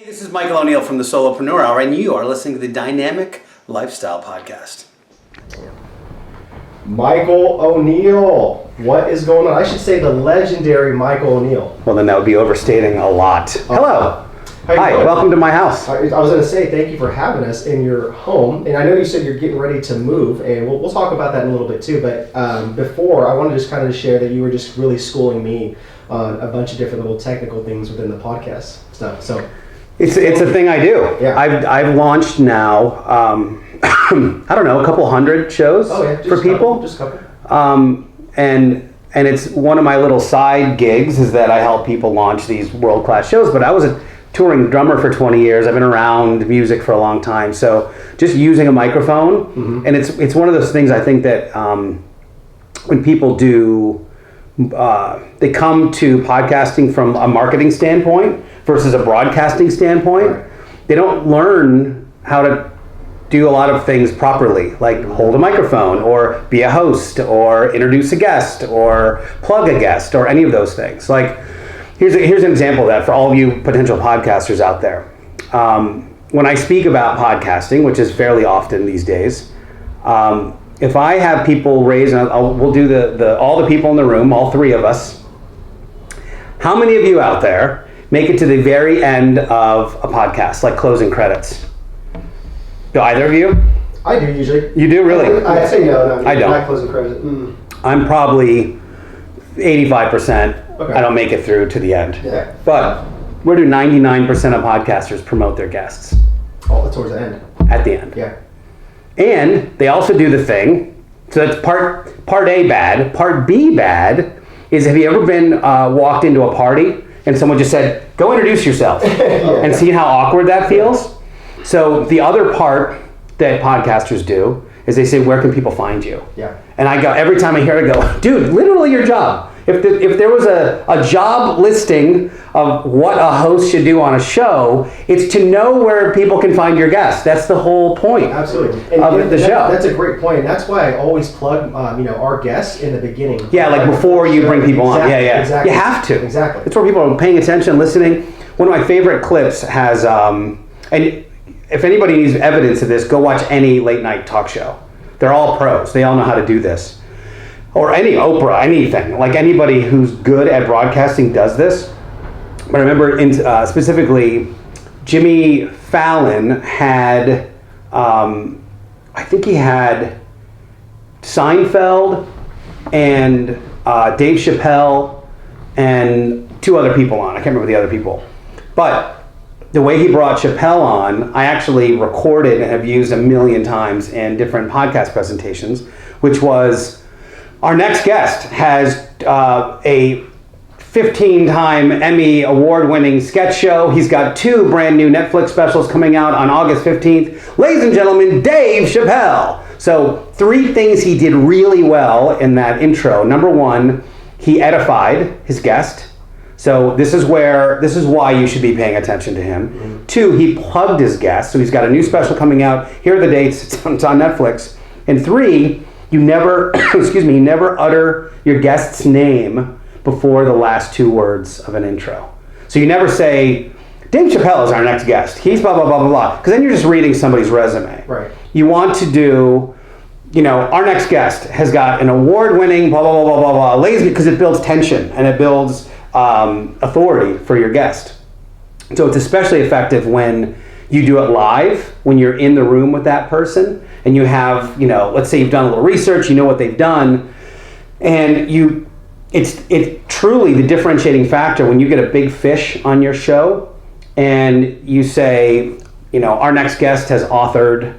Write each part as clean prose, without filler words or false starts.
This is Michael O'Neal from the Solopreneur Hour, and you are listening to the Dynamic Lifestyle Podcast. Michael O'Neal, what is going on? I should say the legendary Michael O'Neal. Well, then that would be overstating a lot. Hello. Hi, welcome to my house. I was going to say thank you for having us in your home, and I know you said you're getting ready to move, and we'll talk about that in a little bit too, but before, I wanted to just kind of share that you were just really schooling me on a bunch of different little technical things within the podcast stuff. So It's a thing I do. Yeah. I've launched now, I don't know, a couple hundred shows for people. Just a couple. And it's one of my little side gigs is that I help people launch these world-class shows. But I was a touring drummer for 20 years. I've been around music for a long time. So just using a microphone, and it's one of those things I think that when people do, they come to podcasting from a marketing standpoint versus a broadcasting standpoint. Right. They don't learn how to do a lot of things properly, like hold a microphone or be a host or introduce a guest or plug a guest or any of those things. Like here's an example of that for all of you potential podcasters out there. When I speak about podcasting, which is fairly often these days, if I have people raise, and we'll do all the people in the room, all three of us. How many of you out there make it to the very end of a podcast, like closing credits? Do either of you? I do usually. You do, really? I say no. I don't. Not closing credit. I'm probably 85%. Okay. I don't make it through to the end. Yeah. But where do 99% of podcasters promote their guests? Oh, towards the end. At the end. Yeah. And they also do the thing, so that's part A bad. Part B bad is, have you ever been walked into a party and someone just said, go introduce yourself, and see how awkward that feels? So the other part that podcasters do is they say, where can people find you? Yeah. And I go, every time I hear it, I go, dude, literally your job. If there was a job listing of what a host should do on a show, it's to know where people can find your guests. That's the whole point. Absolutely. Of the show. That's a great point. And that's why I always plug our guests in the beginning. Yeah, like before you bring people on. Yeah. Exactly. You have to. Exactly. It's where people are paying attention, listening. One of my favorite clips has, and if anybody needs evidence of this, go watch any late night talk show. They're all pros. They all know how to do this. Or any Oprah, anything. Like anybody who's good at broadcasting does this. But I remember specifically, Jimmy Fallon had, I think he had Seinfeld and Dave Chappelle and two other people on. I can't remember the other people. But the way he brought Chappelle on, I actually recorded and have used a million times in different podcast presentations, which was, our next guest has a 15-time Emmy award-winning sketch show. He's got 2 brand new Netflix specials coming out on August 15th. Ladies and gentlemen, Dave Chappelle. So 3 things he did really well in that intro. Number 1, he edified his guest. So this is why you should be paying attention to him. Mm-hmm. 2, he plugged his guest. So he's got a new special coming out. Here are the dates. It's on Netflix. And 3, you never, you never utter your guest's name before the last 2 words of an intro. So you never say, Dave Chappelle is our next guest. He's blah, blah, blah, blah, blah. Because then you're just reading somebody's resume. Right. You want to do, our next guest has got an award-winning blah, blah, blah, blah, blah, blah, lazy, because it builds tension and it builds authority for your guest. So it's especially effective when you do it live, when you're in the room with that person, and you have, let's say you've done a little research, you know what they've done, and it's truly the differentiating factor when you get a big fish on your show, and you say, our next guest has authored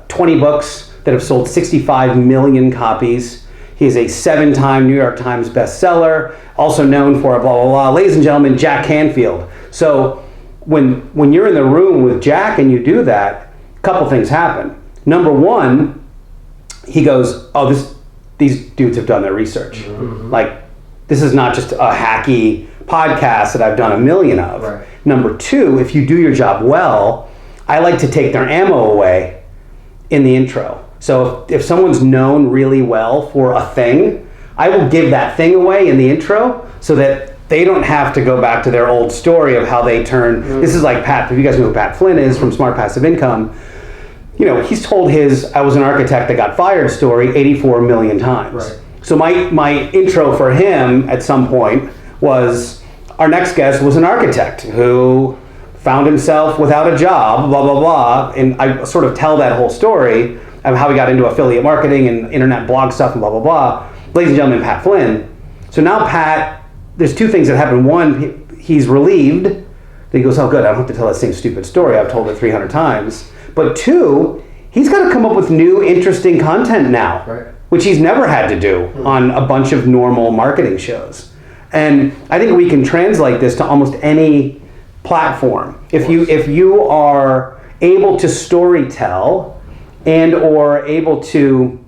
20 books that have sold 65 million copies. He is a 7-time New York Times bestseller, also known for blah, blah, blah. Ladies and gentlemen, Jack Canfield. So when you're in the room with Jack and you do that, a couple things happen. Number 1, he goes, these dudes have done their research. Mm-hmm. Like, this is not just a hacky podcast that I've done a million of. Right. Number 2, if you do your job well, I like to take their ammo away in the intro. So if someone's known really well for a thing, I will give that thing away in the intro so that they don't have to go back to their old story of how they turned. This is like Pat. If you guys know who Pat Flynn is from Smart Passive Income, you know, he's told his "I was an architect that got fired" story 84 million times. Right. So my intro for him at some point was, our next guest was an architect who found himself without a job, blah, blah, blah. And I sort of tell that whole story of how he got into affiliate marketing and internet blog stuff and blah, blah, blah. Ladies and gentlemen, Pat Flynn. So now Pat, there's two things that happen. One, he's relieved. Then he goes, oh good, I don't have to tell that same stupid story. I've told it 300 times. But two, he's got to come up with new, interesting content now, Right. which he's never had to do on a bunch of normal marketing shows. And I think we can translate this to almost any platform. If you are able to story tell and or able to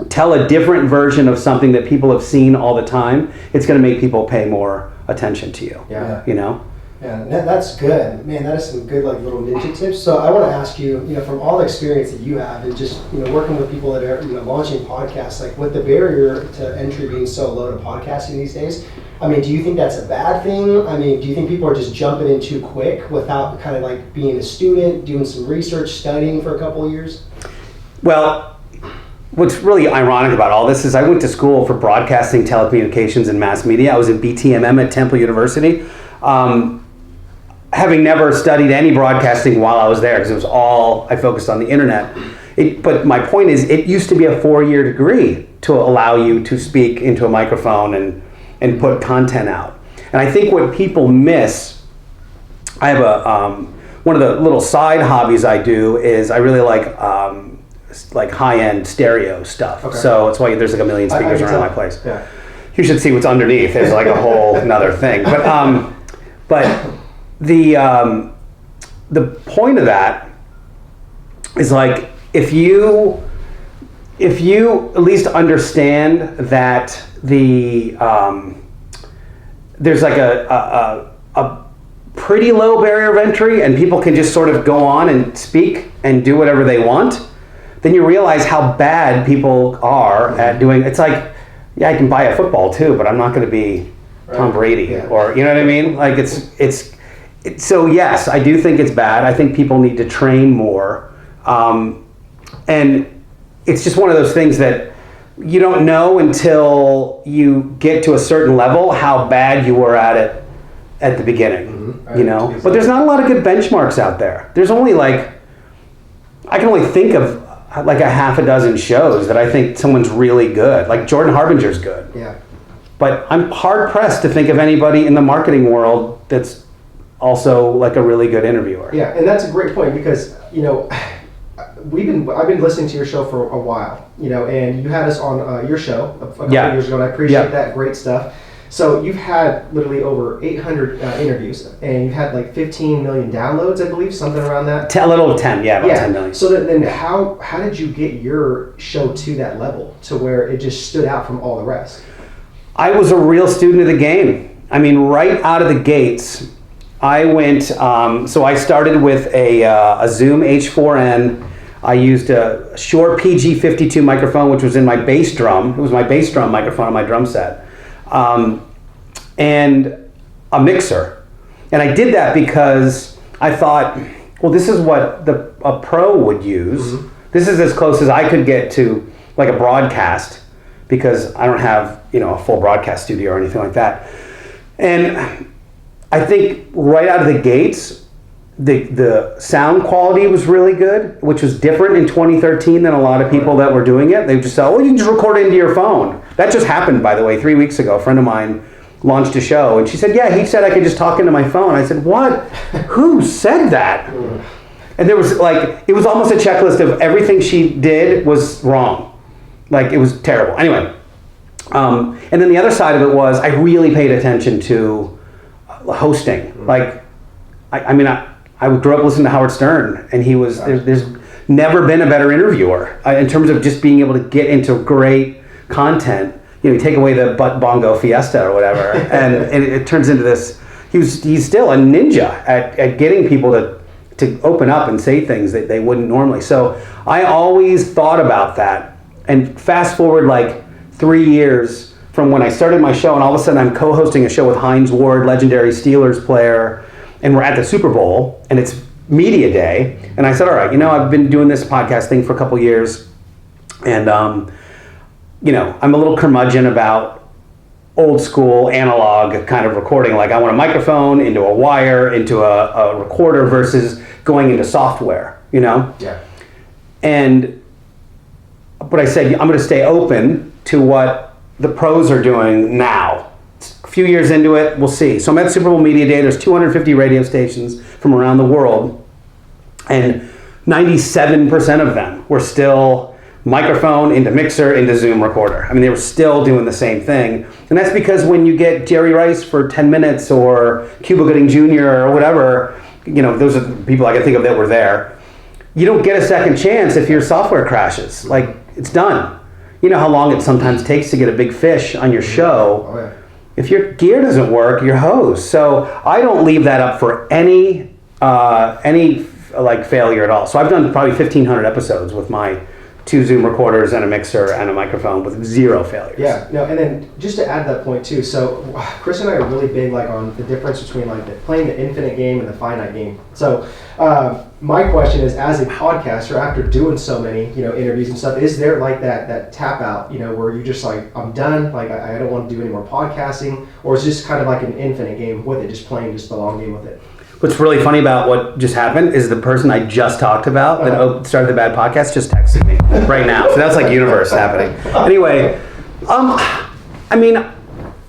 tell a different version of something that people have seen all the time, it's going to make people pay more attention to you. Yeah. You know? Yeah, that's good, man. That is some good like little ninja tips. So I want to ask you, you know, from all the experience that you have, and just working with people that are launching podcasts, like with the barrier to entry being so low to podcasting these days. I mean, do you think that's a bad thing? I mean, do you think people are just jumping in too quick without kind of like being a student, doing some research, studying for a couple of years? Well, what's really ironic about all this is I went to school for broadcasting, telecommunications, and mass media. I was in BTMM at Temple University. Having never studied any broadcasting while I was there, because it was all, I focused on the internet. But my point is, it used to be a 4-year degree to allow you to speak into a microphone and put content out. And I think what people miss, I have one of the little side hobbies I do is I really like high-end stereo stuff. Okay. So that's why there's like a million speakers I can around tell. my place. Yeah. You should see what's underneath. There's like a whole another thing. But the point of that is like if you at least understand that there's like a pretty low barrier of entry and people can just sort of go on and speak and do whatever they want, then you realize how bad people are at doing. It's like, yeah, I can buy a football too, but I'm not going to be Tom Brady, Yeah. or you know what I mean? Like it's so yes, I do think it's bad. I think people need to train more, and it's just one of those things that you don't know until you get to a certain level how bad you were at it at the beginning. Right. You know, Exactly. but there's not a lot of good benchmarks out there. There's only I can only think of like a half a dozen shows that I think someone's really good. Like Jordan Harbinger's good. Yeah. But I'm hard pressed to think of anybody in the marketing world that's also like a really good interviewer. Yeah, and that's a great point because I've been listening to your show for a while, and you had us on your show a couple of years ago, and I appreciate that. Great stuff. So you've had literally over 800 interviews, and you've had like 15 million downloads, I believe, something around that. A little 10, about 10 million. So then how did you get your show to that level, to where it just stood out from all the rest? I was a real student of the game. I mean, right out of the gates, I went, so I started with a Zoom H4n. I used a short PG52 microphone, which was in my bass drum. It was my bass drum microphone on my drum set. And a mixer. And I did that because I thought, well, this is what a pro would use. Mm-hmm. This is as close as I could get to like a broadcast, because I don't have, a full broadcast studio or anything like that. And I think right out of the gates, the sound quality was really good, which was different in 2013 than a lot of people that were doing it. They just said, oh, you can just record it into your phone. That just happened, by the way, 3 weeks ago. A friend of mine launched a show, and she said, yeah, he said I could just talk into my phone. I said, what? Who said that? And there was it was almost a checklist of everything she did was wrong. Like, it was terrible. Anyway, and then the other side of it was I really paid attention to hosting. Like, I grew up listening to Howard Stern, and he was, there's never been a better interviewer in terms of just being able to get into great content. You take away the butt bongo fiesta or whatever, and it turns into this, he's still a ninja at getting people to open up and say things that they wouldn't normally. So I always thought about that, and fast forward 3 years from when I started my show, and all of a sudden I'm co-hosting a show with Hines Ward, legendary Steelers player, and we're at the Super Bowl, and it's media day, and I said, all right, I've been doing this podcast thing for a couple years, and I'm a little curmudgeon about old school analog kind of recording. Like I want a microphone into a wire, into a recorder versus going into software, Yeah. But I said, I'm going to stay open to what the pros are doing now. A few years into it, we'll see. So I'm at Super Bowl Media Day. There's 250 radio stations from around the world, and 97% of them were still microphone into mixer into Zoom recorder. I mean, they were still doing the same thing. And that's because when you get Jerry Rice for 10 minutes or Cuba Gooding Jr. or whatever, those are the people I can think of that were there. You don't get a second chance if your software crashes. Like, it's done. You know how long it sometimes takes to get a big fish on your show. Oh, yeah. If your gear doesn't work, you're hosed. So I don't leave that up for any failure at all. So I've done probably 1,500 episodes with my 2 Zoom recorders and a mixer and a microphone with 0 failures. Yeah, no, and then just to add that point too, so Chris and I are really big on the difference between playing the infinite game and the finite game. So my question is, as a podcaster, after doing so many interviews and stuff, is there that tap out where you're just like, I'm done, I don't want to do any more podcasting, or is it just kind of like an infinite game with it, just playing just the long game with it? What's really funny about what just happened is the person I just talked about that started the Bad Podcast just texted me right now. So that's like universe happening. Anyway,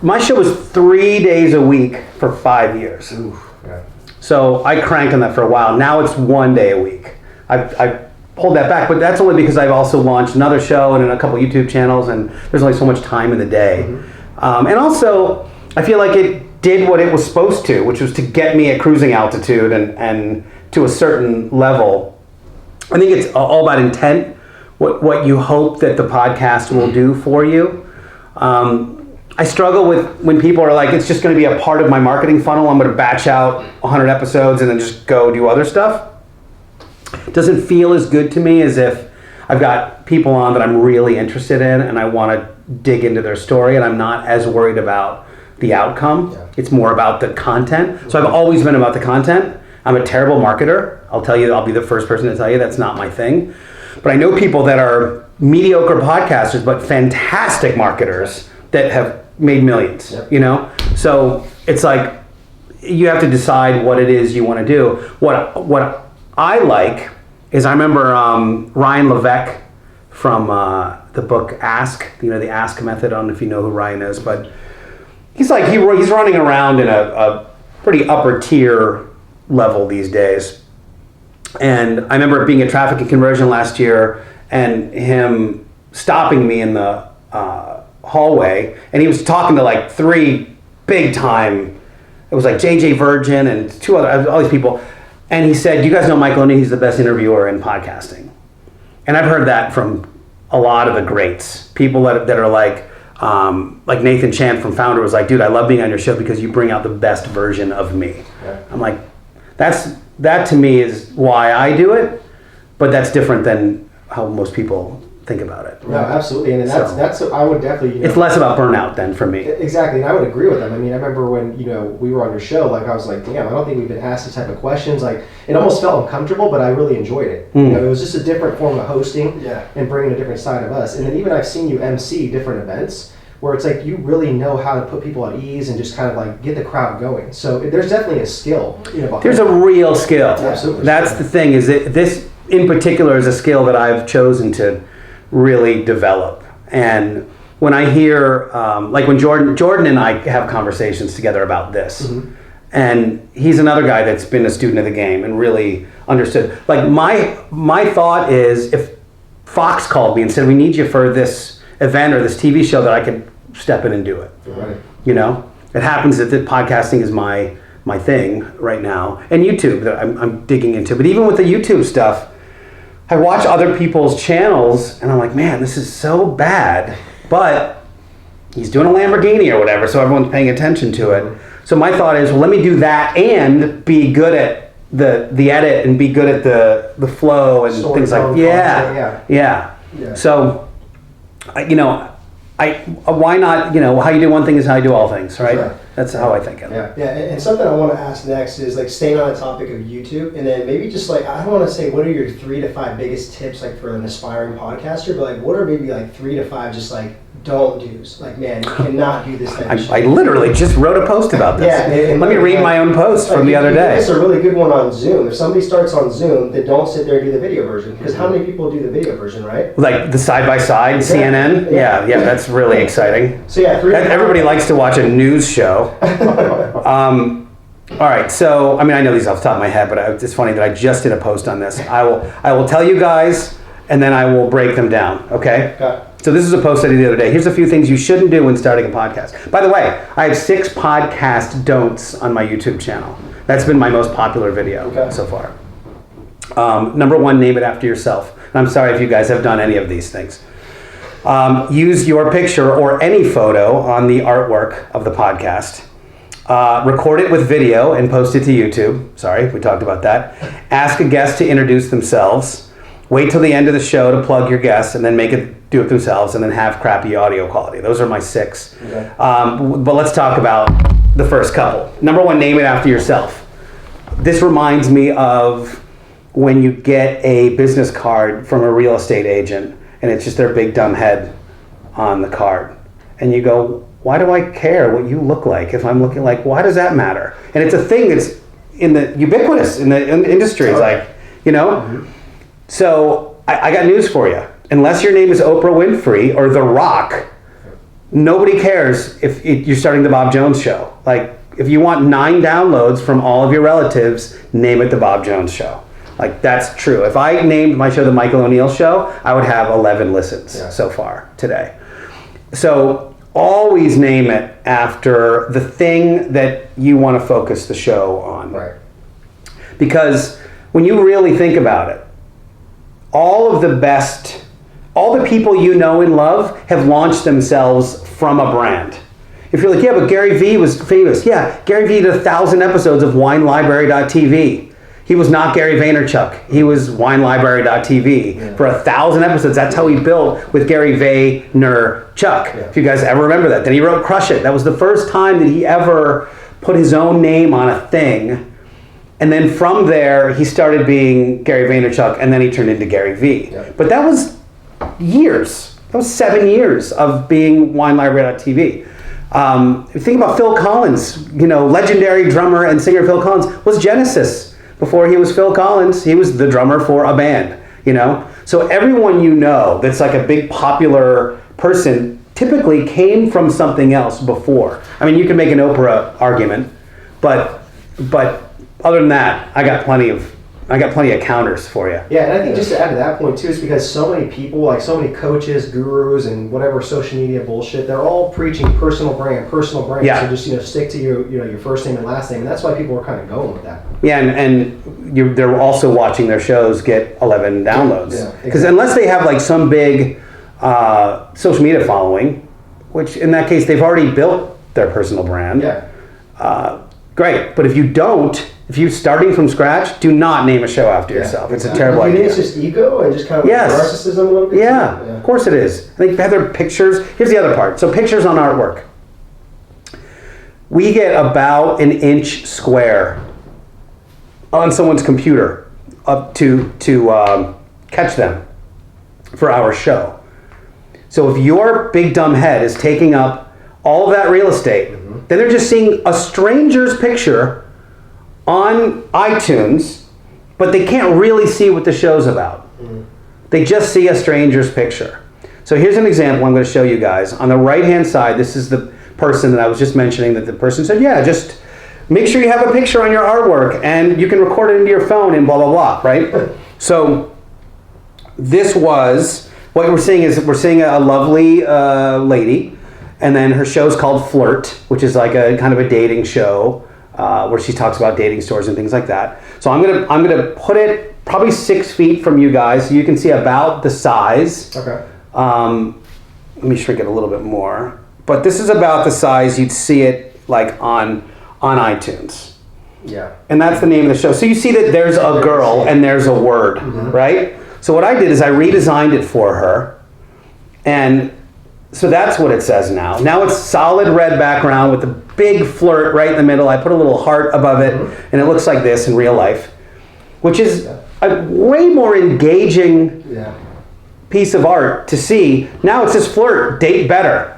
my show was 3 days a week for 5 years. Ooh, yeah. So I cranked on that for a while. Now it's 1 day a week. I pulled that back, but that's only because I've also launched another show and a couple YouTube channels, and there's only so much time in the day. Mm-hmm. And also, I feel like it did what it was supposed to, which was to get me at cruising altitude and to a certain level. I think it's all about intent, what you hope that the podcast will do for you. I struggle with when people are like, it's just going to be a part of my marketing funnel. I'm going to batch out 100 episodes and then just go do other stuff. It doesn't feel as good to me as if I've got people on that I'm really interested in and I want to dig into their story, and I'm not as worried about the outcome. Yeah. It's more about the content. So I've always been about the content. I'm a terrible marketer. I'll be the first person to tell you that's not my thing. But I know people that are mediocre podcasters, but fantastic marketers that have made millions, So it's like, you have to decide what it is you want to do. What I like is, I remember Ryan Levesque from the book Ask, the Ask method. I don't know if you know who Ryan is, but he's running around in a pretty upper tier level these days. And I remember being at Traffic and Conversion last year and him stopping me in the hallway, and he was talking to 3 big time, it was JJ Virgin and 2 other, all these people. And he said, "You guys know Michael O'Neill, he's the best interviewer in podcasting." And I've heard that from a lot of the greats, people that are like Nathan Chant from Founder was like, "Dude, I love being on your show because you bring out the best version of me." Yeah. I'm like, that to me is why I do it, but that's different than how most people think about it. No, absolutely, and that's I would definitely. It's less about burnout than for me. Exactly, and I would agree with them. I mean, I remember when we were on your show, I was like, damn, I don't think we've been asked this type of questions. It almost felt uncomfortable, but I really enjoyed it. It was just a different form of hosting, and bringing a different side of us. And then even I've seen you MC different events where it's you really know how to put people at ease and just kind of get the crowd going. So there's definitely a skill. There's a real skill. Absolutely. That's the thing, is that this in particular is a skill that I've chosen to really develop. And when I hear, when Jordan and I have conversations together about this, and he's another guy that's been a student of the game and really understood. My thought is, if Fox called me and said, "We need you for this event or this TV show," that I could step in and do it. Right. It happens that podcasting is my thing right now, and YouTube that I'm digging into. But even with the YouTube stuff, I watch other people's channels and I'm like, man, this is so bad, but he's doing a Lamborghini or whatever, so everyone's paying attention to it. So my thought is, well, let me do that and be good at the edit and be good at the flow and things like that. Yeah. So, why not, how you do one thing is how you do all things, right? Right. That's how I think of it. Yeah, and something I want to ask next is like staying on the topic of YouTube, and then maybe just like, I don't want to say what are your 3 to 5 biggest tips like for an aspiring podcaster, but like what are maybe like 3 to 5 just like don't do's? Like, man, you cannot do this type of shit. I literally just wrote a post about this. Yeah, and let me read my own post from the other day. It's a really good one on Zoom. If somebody starts on Zoom, then don't sit there and do the video version, because how many people do the video version, right? Like the side-by-side CNN? Yeah, that's really exciting. So yeah, everybody likes to watch a news show. All right, so, I know these off the top of my head, but it's funny that I just did a post on this. I will tell you guys, and then I will break them down, okay? Okay. So this is a post I did the other day. Here's a few things you shouldn't do when starting a podcast. By the way, I have 6 podcast don'ts on my YouTube channel. That's been my most popular video so far. Number 1, name it after yourself. And I'm sorry if you guys have done any of these things. Use your picture or any photo on the artwork of the podcast. Record it with video and post it to YouTube. Sorry, we talked about that. Ask a guest to introduce themselves. Wait till the end of the show to plug your guests, and then do it themselves, and then have crappy audio quality. Those are my 6. Okay. But let's talk about the first couple. Number 1, name it after yourself. This reminds me of when you get a business card from a real estate agent, and it's just their big dumb head on the card. And you go, why do I care what you look like if I'm looking like, why does that matter? And it's a thing that's ubiquitous in the industry. It's like, Mm-hmm. So I got news for you. Unless your name is Oprah Winfrey or The Rock, nobody cares if you're starting the Bob Jones Show. Like, if you want 9 downloads from all of your relatives, name it the Bob Jones Show. Like, that's true. If I named my show the Michael O'Neill Show, I would have 11 listens so far today. So always name it after the thing that you want to focus the show on. Right. Because when you really think about it, all the people you know and love have launched themselves from a brand. If you're like, yeah, but Gary Vee was famous. Yeah, Gary Vee did 1,000 episodes of WineLibrary.tv. He was not Gary Vaynerchuk. He was WineLibrary.tv for 1,000 episodes. That's how he built with Gary Vaynerchuk. If you guys ever remember that. Then he wrote Crush It. That was the first time that he ever put his own name on a thing. And then from there, he started being Gary Vaynerchuk, and then he turned into Gary Vee. But that was years. That was 7 years of being WineLibrary.tv. Think about Phil Collins. Legendary drummer and singer Phil Collins was Genesis. Before he was Phil Collins, he was the drummer for a band. So everyone that's like a big popular person typically came from something else before. You can make an Oprah argument, but other than that, I got plenty of counters for you. Yeah, and I think just to add to that point too, is because so many people, like so many coaches, gurus, and whatever social media bullshit, they're all preaching personal brand. Yeah. So just stick to your first name and last name, and that's why people are kind of going with that. Yeah, and they're also watching their shows get 11 downloads. Because unless they have like some big social media following, which in that case they've already built their personal brand. Yeah. Great, but if you're starting from scratch, do not name a show after yourself. It's a terrible idea. You think it's just ego and just kind of narcissism a little bit? Yeah, of course it is. I think their pictures. Here's the other part. So pictures on artwork. We get about an inch square on someone's computer up to catch them for our show. So if your big dumb head is taking up all of that real estate, then they're just seeing a stranger's picture on iTunes, but they can't really see what the show's about. They just see a stranger's picture. So here's an example I'm going to show you guys. On the right-hand side, this is the person that I was just mentioning, that the person said, yeah, just make sure you have a picture on your artwork and you can record it into your phone and blah, blah, blah, right? So this was, what we're seeing is we're seeing a lovely lady, and then her show's called Flirt, which is like a kind of a dating show where she talks about dating stores and things like that. So I'm gonna put it probably 6 feet from you guys, so you can see about the size. Okay. Let me shrink it a little bit more. But this is about the size you'd see it like on iTunes. Yeah. And that's the name of the show. So you see that there's a girl and there's a word, right? So what I did is I redesigned it for her and So that's what it says now. Now it's solid red background with a big flirt right in the middle. I put a little heart above it, and it looks like this in real life, which is a way more engaging piece of art to see. Now it says flirt, date better.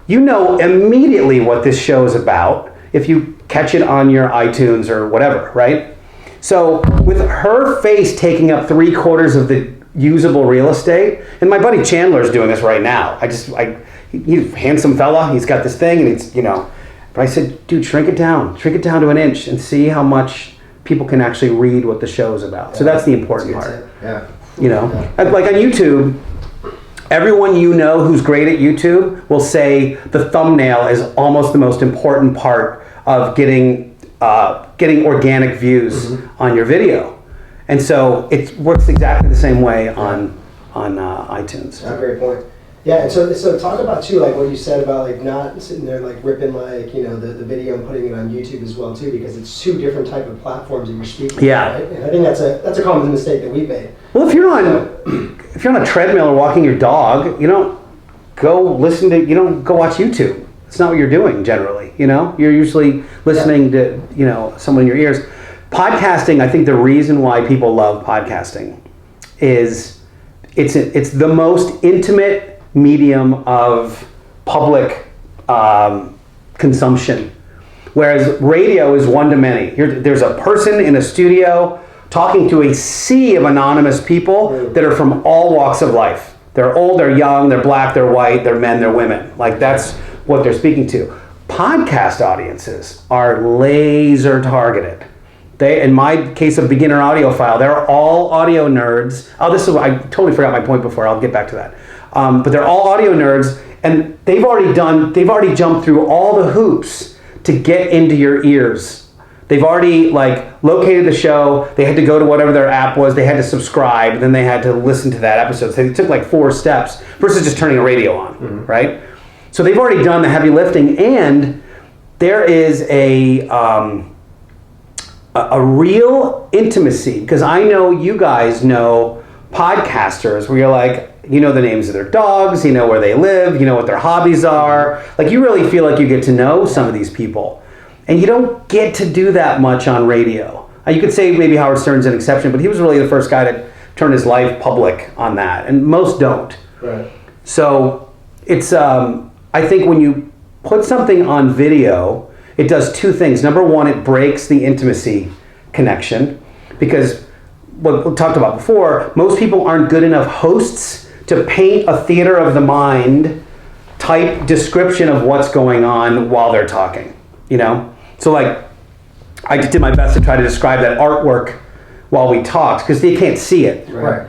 You know immediately what this show is about if you catch it on your iTunes or whatever, right? So with her face taking up 3/4 of the usable real estate, and my buddy Chandler's doing this right now. He's a handsome fella. He's got this thing, and it's, but I said, dude, shrink it down to an inch and see how much people can actually read what the show is about. So that's the important part. Yeah. Like on YouTube, everyone who's great at YouTube will say the thumbnail is almost the most important part of getting organic views on your video. And so it works exactly the same way on iTunes. That's a great point. Yeah, and so talk about too, like what you said about like not sitting there like ripping like the video and putting it on YouTube as well too, because it's two different type of platforms that you're speaking. Yeah. Right? And I think that's a common mistake that we've made. Well, if you're on a treadmill or walking your dog, you don't go watch YouTube. It's not what you're doing generally. You're usually listening to someone in your ears. Podcasting, I think the reason why people love podcasting is it's the most intimate medium of public consumption, whereas radio is one to many. There's a person in a studio talking to a sea of anonymous people that are from all walks of life. They're old, they're young, they're black, they're white, they're men, they're women. Like that's what they're speaking to. Podcast audiences are laser targeted. In my case of beginner audiophile, they're all audio nerds. I totally forgot my point before. I'll get back to that. But they're all audio nerds, and they've already jumped through all the hoops to get into your ears. They've already located the show. They had to go to whatever their app was. They had to subscribe, and then they had to listen to that episode. So it took 4 steps versus just turning a radio on, right? So they've already done the heavy lifting, and there is a real intimacy, because I know you guys know podcasters where you're like, the names of their dogs, where they live, what their hobbies are. Like you really feel like you get to know some of these people. And you don't get to do that much on radio. You could say maybe Howard Stern's an exception, but he was really the first guy to turn his life public on that. And most don't. Right. So it's, I think when you put something on video, it does 2 things. Number one, it breaks the intimacy connection, because what we talked about before, most people aren't good enough hosts to paint a theater of the mind type description of what's going on while they're talking, So I did my best to try to describe that artwork while we talked, because they can't see it. Right.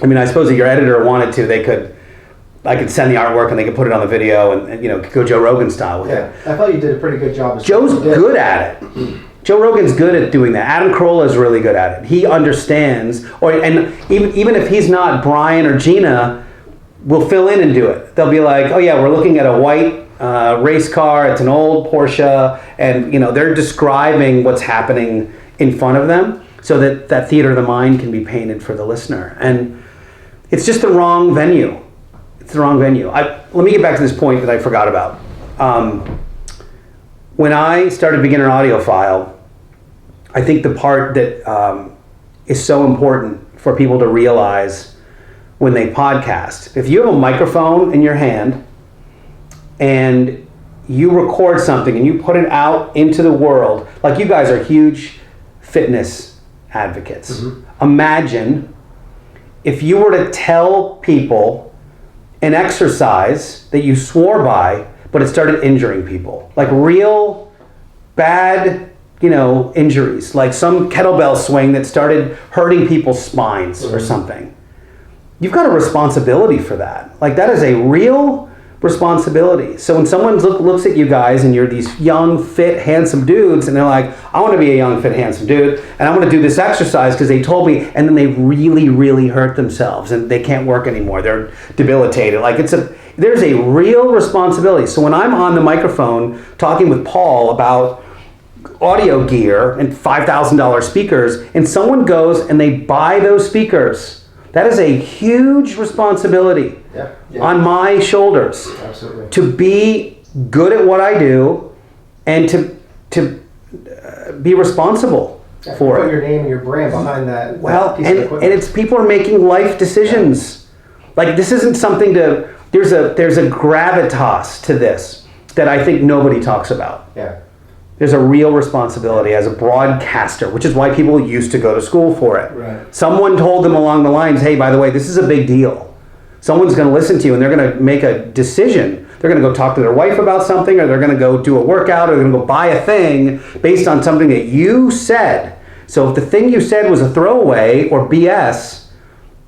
I mean, I suppose if your editor wanted to, I could send the artwork and they could put it on the video and go Joe Rogan style with it. I thought you did a pretty good job. Joe's good at it. Joe Rogan's good at doing that. Adam Carolla is really good at it. He understands, and even if he's not, Brian or Gina will fill in and do it. They'll be like, oh yeah, we're looking at a white race car. It's an old Porsche, and they're describing what's happening in front of them, so that theater of the mind can be painted for the listener. And it's just the wrong venue. It's the wrong venue. Let me get back to this point that I forgot about. When I started Beginner Audiophile, I think the part that is so important for people to realize when they podcast, if you have a microphone in your hand and you record something and you put it out into the world, like you guys are huge fitness advocates. Imagine if you were to tell people an exercise that you swore by, but it started injuring people, like real bad, injuries, like some kettlebell swing that started hurting people's spines or something. You've got a responsibility for that. Like that is a real responsibility. So when someone looks at you guys and you're these young, fit, handsome dudes, and they're like, I want to be a young, fit, handsome dude, and I want to do this exercise because they told me, and then they really, really hurt themselves and they can't work anymore. They're debilitated. Like there's a real responsibility. So when I'm on the microphone talking with Paul about audio gear and $5,000 speakers, and someone goes and they buy those speakers, That is a huge responsibility on my shoulders. Absolutely. To be good at what I do and to be responsible for put it. your name and your brand behind that. Well, piece of and equipment. it's people are making life decisions. Like this isn't something to. There's a gravitas to this that I think nobody talks about. Yeah. There's a real responsibility as a broadcaster, which is why people used to go to school for it. Right. Someone told them along the lines, hey, by the way, this is a big deal. Someone's going to listen to you and they're going to make a decision. They're going to go talk to their wife about something, or they're going to go do a workout, or they're going to go buy a thing based on something that you said. So if the thing you said was a throwaway or BS,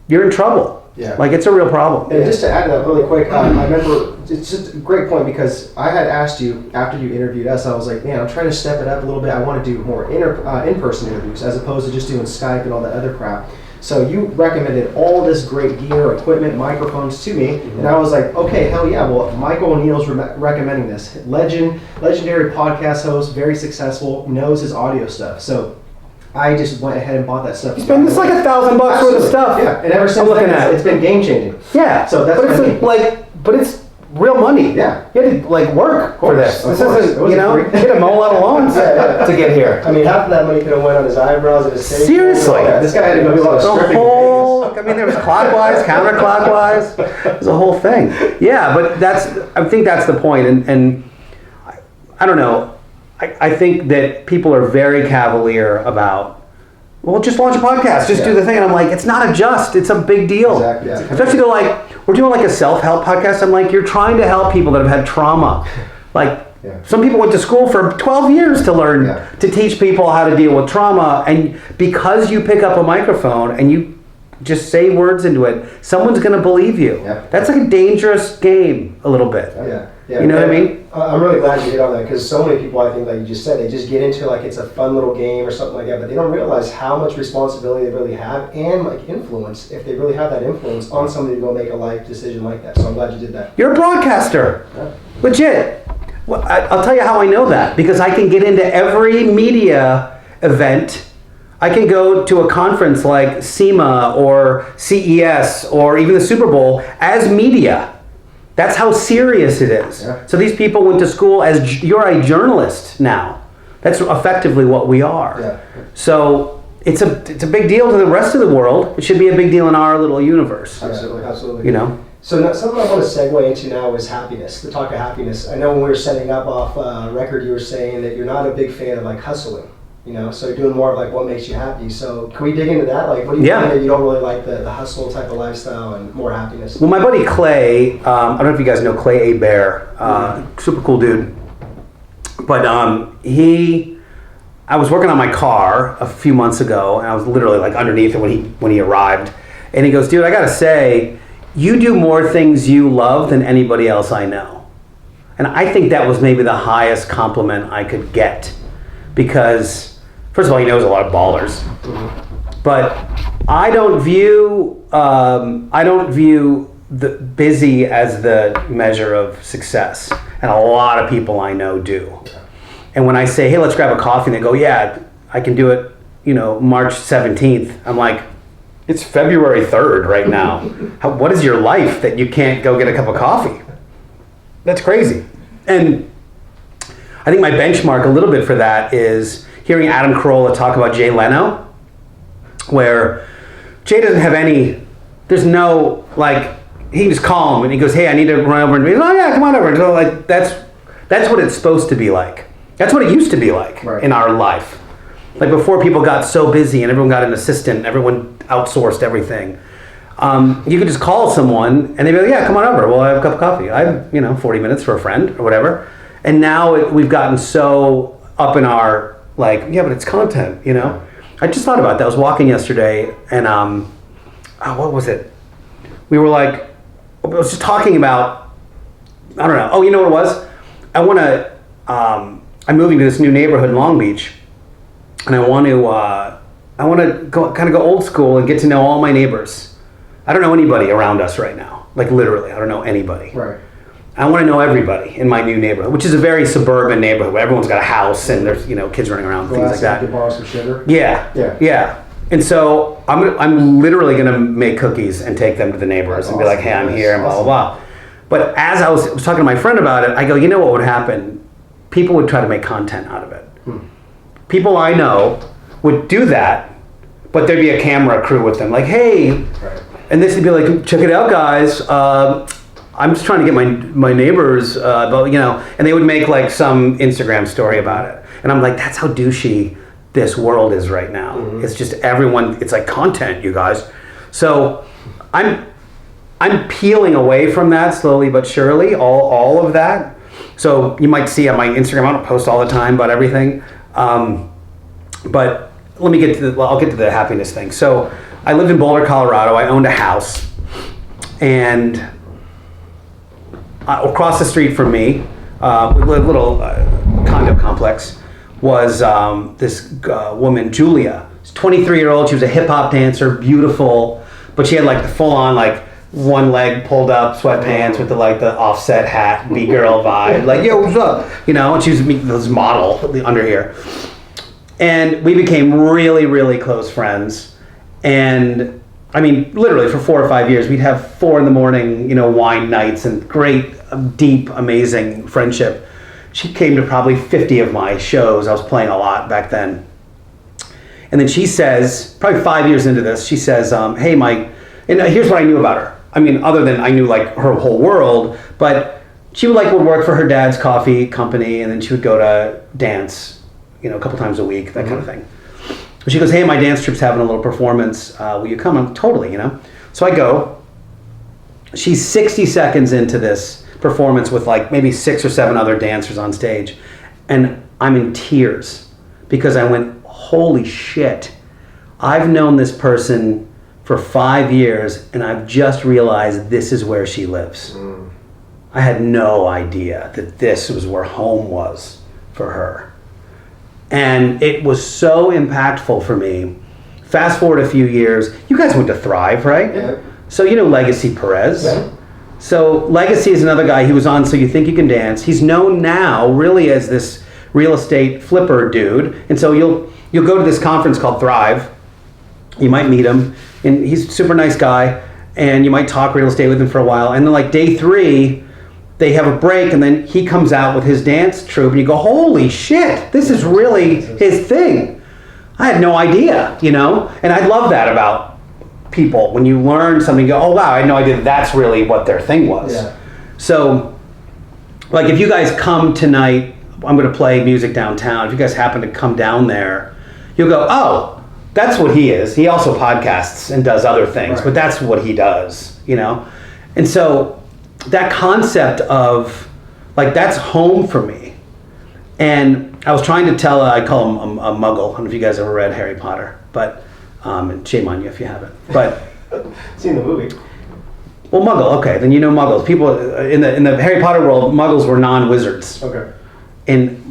you're in trouble. Yeah. Like it's a real problem. And just to add to that really quick, I remember, it's just a great point, because I had asked you after you interviewed us, I was like, man, I'm trying to step it up a little bit. I want to do more in-person interviews as opposed to just doing Skype and all that other crap. So you recommended all this great gear, equipment, microphones to me, and I was like, okay, hell yeah, well, Michael Neal's recommending this. Legendary podcast host, very successful, knows his audio stuff. So I just went ahead and bought that stuff. It's like $1,000 worth of stuff. Yeah, and ever since then, it's been game changing. Yeah, so that's but what it's I mean. but it's real money. Yeah. You had to work for this. Of This course. isn't, It was you had to mow a lot of lawns to get here. I mean, half of that money could have went on his eyebrows and his face. Seriously. Yeah, this guy had to go do a lot of The stripping. whole, I mean, there was clockwise, counterclockwise. It was a whole thing. Yeah, but I think that's the point. And I don't know. I think that people are very cavalier about, well, just launch a podcast, just do the thing. And I'm like, it's not it's a big deal. Exactly. Yeah. Especially they're like, we're doing like a self-help podcast. I'm like, you're trying to help people that have had trauma. Like, some people went to school for 12 years to learn, to teach people how to deal with trauma. And because you pick up a microphone and you just say words into it, someone's going to believe you. Yeah. That's like a dangerous game a little bit. Yeah. You know what I mean? I'm really glad you hit on that, because so many people, I think, like you just said, they just get into like it's a fun little game or something like that, but they don't realize how much responsibility they really have and like influence, if they really have that influence on somebody to go make a life decision like that. So I'm glad you did that. You're a broadcaster. Yeah. Legit. Well, I'll tell you how I know that, because I can get into every media event. I can go to a conference like SEMA or CES or even the Super Bowl as media. That's how serious it is. Yeah. So these people went to school as, you're a journalist now. That's effectively what we are. Yeah. So it's a big deal to the rest of the world. It should be a big deal in our little universe. Absolutely, absolutely. You know? So now, something I want to segue into now is happiness, the talk of happiness. I know when we were setting up off record, you were saying that you're not a big fan of like hustling. You know, so you're doing more of like what makes you happy. So can we dig into that? Like, what do you think that you don't really like the hustle type of lifestyle and more happiness? Well, my buddy Clay, I don't know if you guys know Clay A. Bear, super cool dude. But I was working on my car a few months ago, and I was literally like underneath it when he arrived. And he goes, dude, I gotta say, you do more things you love than anybody else I know. And I think that was maybe the highest compliment I could get, because first of all, he knows a lot of ballers, but I don't view the busy as the measure of success, and a lot of people I know do. And when I say, hey, let's grab a coffee, and they go, yeah, I can do it, March 17th. I'm like, it's February 3rd right now. What is your life that you can't go get a cup of coffee? That's crazy. And I think my benchmark a little bit for that is hearing Adam Carolla talk about Jay Leno, where Jay doesn't have there's no, like, he can just call him and he goes, hey, I need to run over, and he's like, oh yeah, come on over. And so, like, that's what it's supposed to be like. That's what it used to be like in our life. Like before people got so busy and everyone got an assistant and everyone outsourced everything. You could just call someone and they'd be like, yeah, come on over. Well, I have a cup of coffee. I have, 40 minutes for a friend or whatever. And now we've gotten so up in our, like, yeah, but it's content, I just thought about that. I was walking yesterday and, what was it? We were like, I was just talking about, I don't know. Oh, you know what it was? I'm moving to this new neighborhood in Long Beach, and I want to go old school and get to know all my neighbors. I don't know anybody around us right now. Like literally, I don't know anybody. Right. I want to know everybody in my new neighborhood, which is a very suburban neighborhood where everyone's got a house and there's kids running around, things like that. To borrow some sugar. Yeah. And so I'm literally gonna make cookies and take them to the neighbors and be like, hey, I'm here and blah, blah, blah. But as I was talking to my friend about it, I go, you know what would happen? People would try to make content out of it. People I know would do that, but there'd be a camera crew with them, like, hey, and this would be like, check it out, guys. I'm just trying to get my neighbors, but and they would make like some Instagram story about it. And I'm like, that's how douchey this world is right now. It's just everyone, it's like content, you guys. So I'm peeling away from that slowly but surely, all of that. So you might see on my Instagram, I don't post all the time about everything. But I'll get to the happiness thing. So I lived in Boulder, Colorado. I owned a house, and across the street from me, a little condo complex, was this woman, Julia. She's 23-year-old. She was a hip hop dancer, beautiful, but she had like the full on like one leg pulled up sweatpants with the offset hat, B-girl vibe, like, yo, what's up? And she was this model under here. And we became really, really close friends. And I mean, literally for 4 or 5 years, we'd have 4 a.m, wine nights and great, deep, amazing friendship. She came to probably 50 of my shows. I was playing a lot back then. And then she says, probably 5 years into this, she says, hey, Mike, and here's what I knew about her. I mean, other than I knew like her whole world, but she would work for her dad's coffee company, and then she would go to dance, a couple times a week, that kind of thing. But she goes, hey, my dance troup's having a little performance. Will you come? I'm totally, So I go. She's 60 seconds into this performance with like maybe 6 or 7 other dancers on stage. And I'm in tears because I went, holy shit. I've known this person for 5 years, and I've just realized this is where she lives. I had no idea that this was where home was for her. And it was so impactful for me. Fast forward a few years, you guys went to Thrive, right? Yeah. So Legacy Perez. Yeah. So Legacy is another guy. He was on So You Think You Can Dance. He's known now really as this real estate flipper dude. And so you'll go to this conference called Thrive. You might meet him, and he's a super nice guy, and you might talk real estate with him for a while. And then like day 3, they have a break, and then he comes out with his dance troupe, and you go, holy shit, this is really his thing. I had no idea, And I love that about people. When you learn something, you go, oh wow, I had no idea that's really what their thing was. Yeah. So, like if you guys come tonight, I'm going to play music downtown. If you guys happen to come down there, you'll go, oh, that's what he is. He also podcasts and does other things, but that's what he does, And so that concept of, that's home for me. And I was trying to tell, I call him a muggle. I don't know if you guys ever read Harry Potter, but, and shame on you if you haven't. But seen the movie. Well, muggle, okay, then muggles. People, in the Harry Potter world, muggles were non-wizards. Okay. And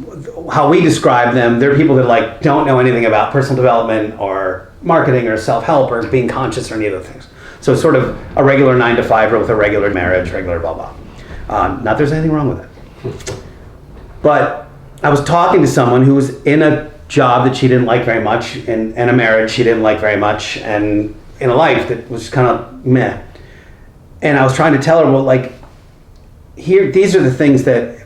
how we describe them, they're people that don't know anything about personal development or marketing or self-help or being conscious or any of those things. So it's sort of a regular 9-to-5er with a regular marriage, regular blah blah. Not that there's anything wrong with it. But I was talking to someone who was in a job that she didn't like very much, and a marriage she didn't like very much, and in a life that was kind of meh. And I was trying to tell her, well, these are the things that,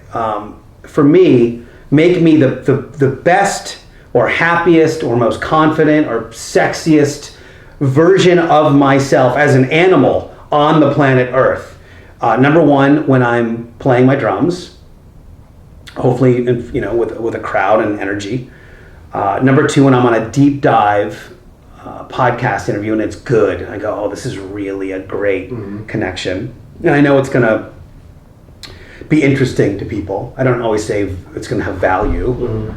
for me, make me the best or happiest or most confident or sexiest version of myself as an animal on the planet Earth. Number one, when I'm playing my drums, hopefully, with a crowd and energy. Number two, when I'm on a deep dive podcast interview and it's good, I go, oh, this is really a great connection. And I know it's going to be interesting to people. I don't always say it's going to have value.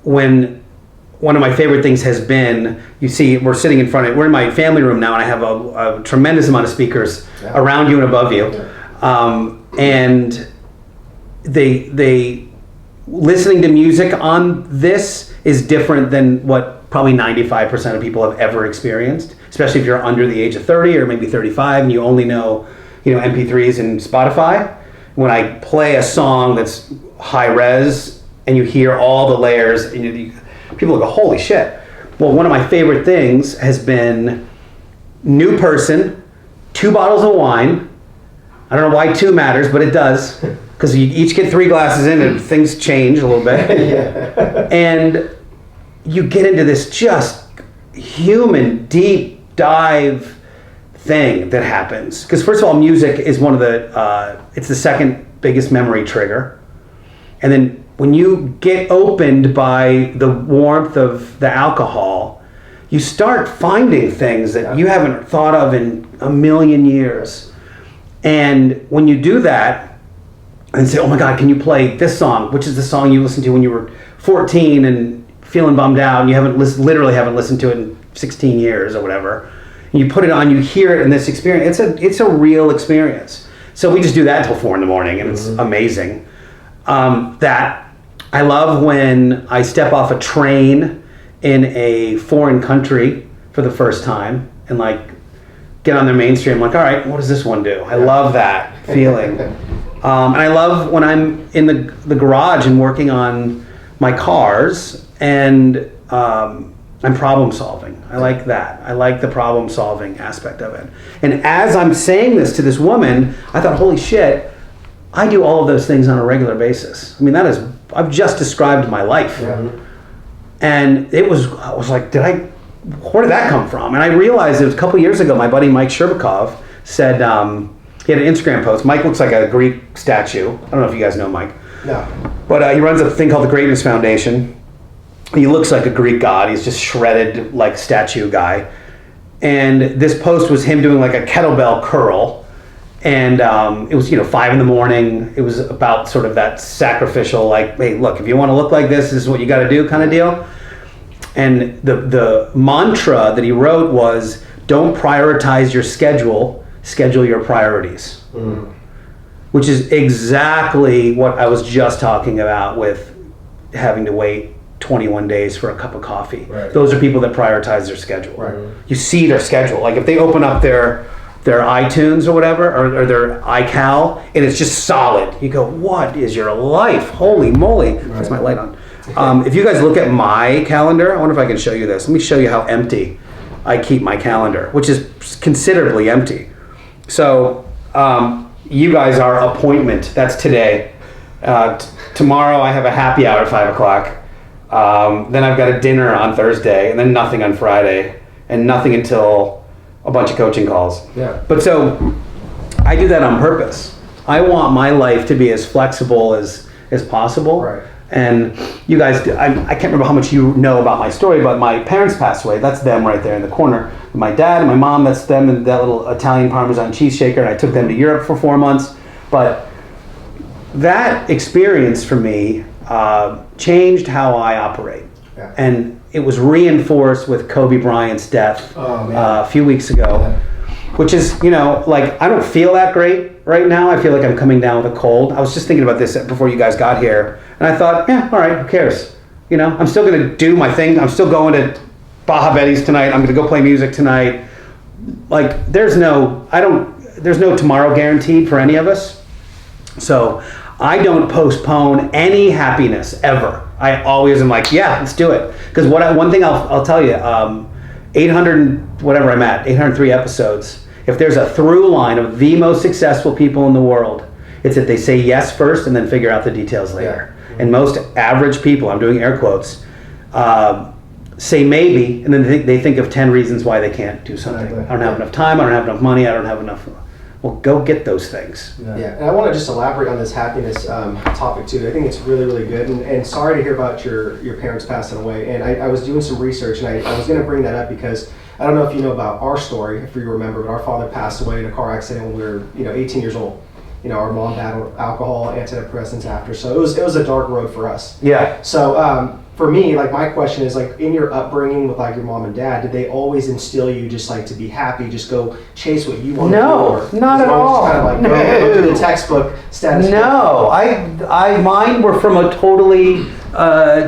When one of my favorite things has been, you see, we're in my family room now, and I have a tremendous amount of speakers around you and above you. And they listening to music on this is different than what probably 95% of people have ever experienced, especially if you're under the age of 30 or maybe 35 and you only know MP3s and Spotify. When I play a song that's high res and you hear all the layers, and people go, holy shit. Well, one of my favorite things has been new person, 2 bottles of wine. I don't know why 2 matters, but it does. Because you each get 3 glasses in and things change a little bit. Yeah. And you get into this just human deep dive thing that happens. Because first of all, music is one of the, it's the second biggest memory trigger. And then when you get opened by the warmth of the alcohol, you start finding things that you haven't thought of in a million years. And when you do that and say, oh my God, can you play this song, which is the song you listened to when you were 14 and feeling bummed out and you literally haven't listened to it in 16 years or whatever. And you put it on, you hear it in this experience. It's a real experience. So we just do that until 4 a.m. and it's amazing. That I love when I step off a train in a foreign country for the first time and like get on their mainstream, like, all right, what does this one do? I love that feeling. And I love when I'm in the garage and working on my cars and I'm problem solving. I like that. I like the problem solving aspect of it. And as I'm saying this to this woman, I thought, holy shit, I do all of those things on a regular basis. I mean, I've just described my life. Yeah. And I was like, where did that come from? And I realized it was a couple years ago, my buddy Mike Sherbakov said, he had an Instagram post. Mike looks like a Greek statue. I don't know if you guys know Mike. No. But he runs a thing called the Greatness Foundation. He looks like a Greek god. He's just shredded like statue guy. And this post was him doing like a kettlebell curl. And it was, 5 a.m. It was about sort of that sacrificial, like, hey, look, if you want to look like this is what you got to do kind of deal. And the mantra that he wrote was, don't prioritize your schedule your priorities. Mm. Which is exactly what I was just talking about with having to wait 21 days for a cup of coffee. Right. Those are people that prioritize their schedule. Right. You see their schedule. Like if they open up their iTunes or whatever, or their iCal, and it's just solid. You go, what is your life? Holy moly. Right. That's my light on. If you guys look at my calendar, I wonder if I can show you this. Let me show you how empty I keep my calendar, which is considerably empty. So you guys are appointment. That's today. Tomorrow I have a happy hour at 5 o'clock. Then I've got a dinner on Thursday, and then nothing on Friday, and nothing until a bunch of coaching calls. Yeah. But so I do that on purpose. I want my life to be as flexible as possible. Right. And you guys, I can't remember how much you know about my story, but my parents passed away. That's them right there in the corner. My dad and my mom, that's them and that little Italian Parmesan cheese shaker. And I took them to Europe for 4 months. But that experience for me changed how I operate. Yeah. And it was reinforced with Kobe Bryant's death a few weeks ago, which is, like, I don't feel that great right now. I feel like I'm coming down with a cold. I was just thinking about this before you guys got here. And I thought, yeah, all right, who cares? I'm still going to do my thing. I'm still going to Baja Betty's tonight. I'm going to go play music tonight. Like, there's no tomorrow guaranteed for any of us. So I don't postpone any happiness ever. I always am like, yeah, let's do it. Because one thing I'll tell you, 803 episodes. If there's a through line of the most successful people in the world, it's that they say yes first and then figure out the details later. Yeah. And most average people, I'm doing air quotes, say maybe, and then they think of 10 reasons why they can't do something. Exactly. I don't have enough time, I don't have enough money, I don't have enough. Well, go get those things. Yeah, and I want to just elaborate on this happiness topic too. I think it's really, really good. And sorry to hear about your parents passing away. And I was doing some research, and I was going to bring that up because I don't know if you know about our story, if you remember, but our father passed away in a car accident when we were 18 years old. Our mom battled alcohol, antidepressants after, so it was a dark road for us. Yeah. So for me, like, my question is, like, in your upbringing with like your mom and dad, did they always instill you just like to be happy, just go chase what you want to do? No, not at all. Kind of like go to the textbook status. No, mine were from a totally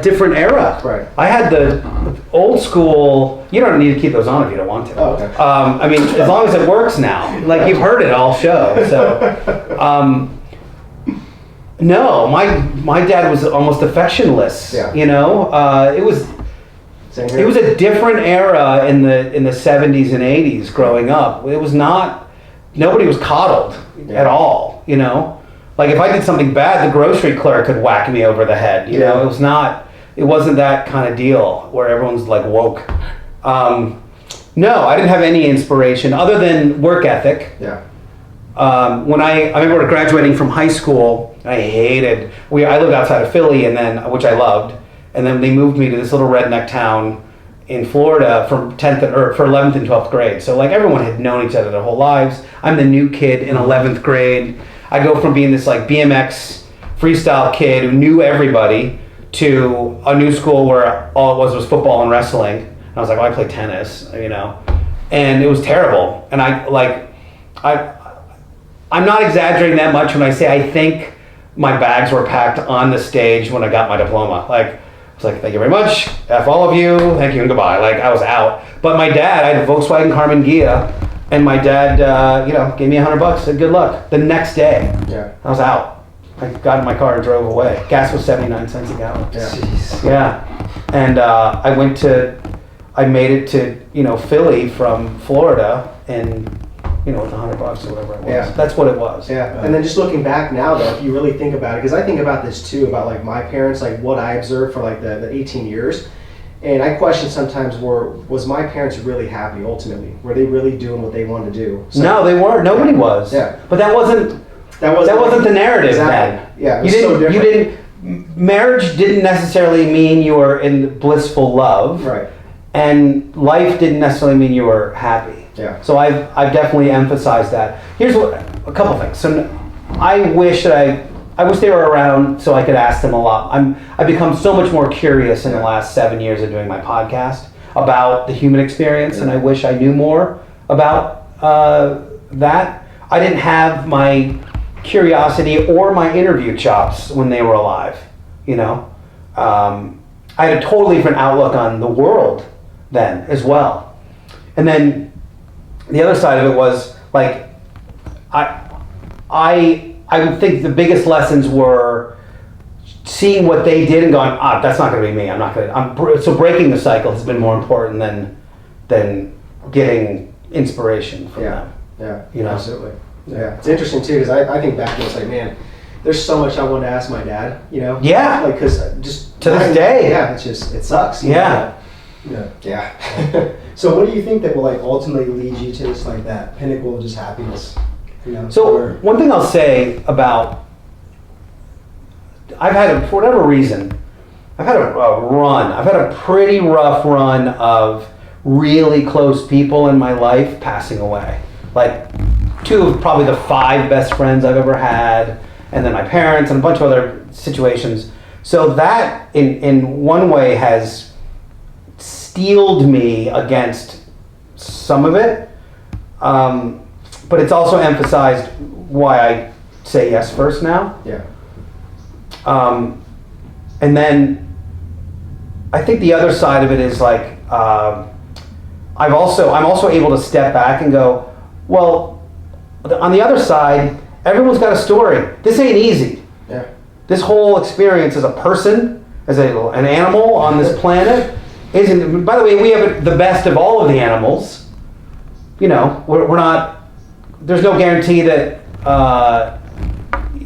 different era. Right. I had the old school. You don't need to keep those on if you don't want to. Oh, okay. I mean, as long as it works now. Like, you've heard it all show. So, no, my dad was almost affectionless. Yeah. It was Same here. It was a different era in the 70s and 80s growing up. It was not, nobody was coddled at all, you know? Like if I did something bad, the grocery clerk could whack me over the head, you know? It wasn't that kind of deal where everyone's like woke. No, I didn't have any inspiration other than work ethic. Yeah. When I remember graduating from high school, I lived outside of Philly, and then, which I loved, and then they moved me to this little redneck town in Florida for 11th and 12th grade. So like everyone had known each other their whole lives. I'm the new kid in 11th grade. I go from being this like BMX freestyle kid who knew everybody to a new school where all it was football and wrestling. And I was like, well, I play tennis, you know, and it was terrible. And I'm not exaggerating that much when I say I think my bags were packed on the stage when I got my diploma. Like, I was like, thank you very much, F all of you, thank you and goodbye. Like, I was out. But my dad, I had a Volkswagen Carmen Ghia, and my dad, gave me $100, said good luck. The next day, I was out. I got in my car and drove away. Gas was 79 cents a gallon. Yeah. And I made it to, Philly from Florida, and with $100 or whatever it was. Yeah. That's what it was. Yeah. And then just looking back now, though, if you really think about it, because I think about this too, about like my parents, like what I observed for like the 18 years. And I question sometimes, was my parents really happy ultimately? Were they really doing what they wanted to do? So, no, they weren't. Nobody was. Yeah. But that wasn't the narrative then. Yeah, it was so different. Marriage didn't necessarily mean you were in blissful love. Right. And life didn't necessarily mean you were happy. Yeah. So I've definitely emphasized that. Here's a couple things. So I wish they were around so I could ask them a lot. I've become so much more curious in the last 7 years of doing my podcast about the human experience, and I wish I knew more about that. I didn't have my curiosity or my interview chops when they were alive. I had a totally different outlook on the world then as well. And then the other side of it was like I would think the biggest lessons were seeing what they did and going, that's not going to be me. So breaking the cycle has been more important than getting inspiration from them. Yeah, absolutely. Yeah, it's interesting too, because I think back and it's like, man, there's so much I wanted to ask my dad, Yeah. like, because just to this day. Yeah, it sucks. Yeah. Yeah. So what do you think that will like ultimately lead you to this like that pinnacle of just happiness? So one thing I'll say about, for whatever reason, I've had a pretty rough run of really close people in my life passing away. Like 2 of probably the 5 best friends I've ever had, and then my parents and a bunch of other situations. So that in one way has steeled me against some of it. But it's also emphasized why I say yes first now. Yeah. And then I think the other side of it is like I'm also able to step back and go, well, on the other side, everyone's got a story. This ain't easy. Yeah. This whole experience as a person, as an animal on this planet, isn't. By the way, we have the best of all of the animals. We're not. There's no guarantee that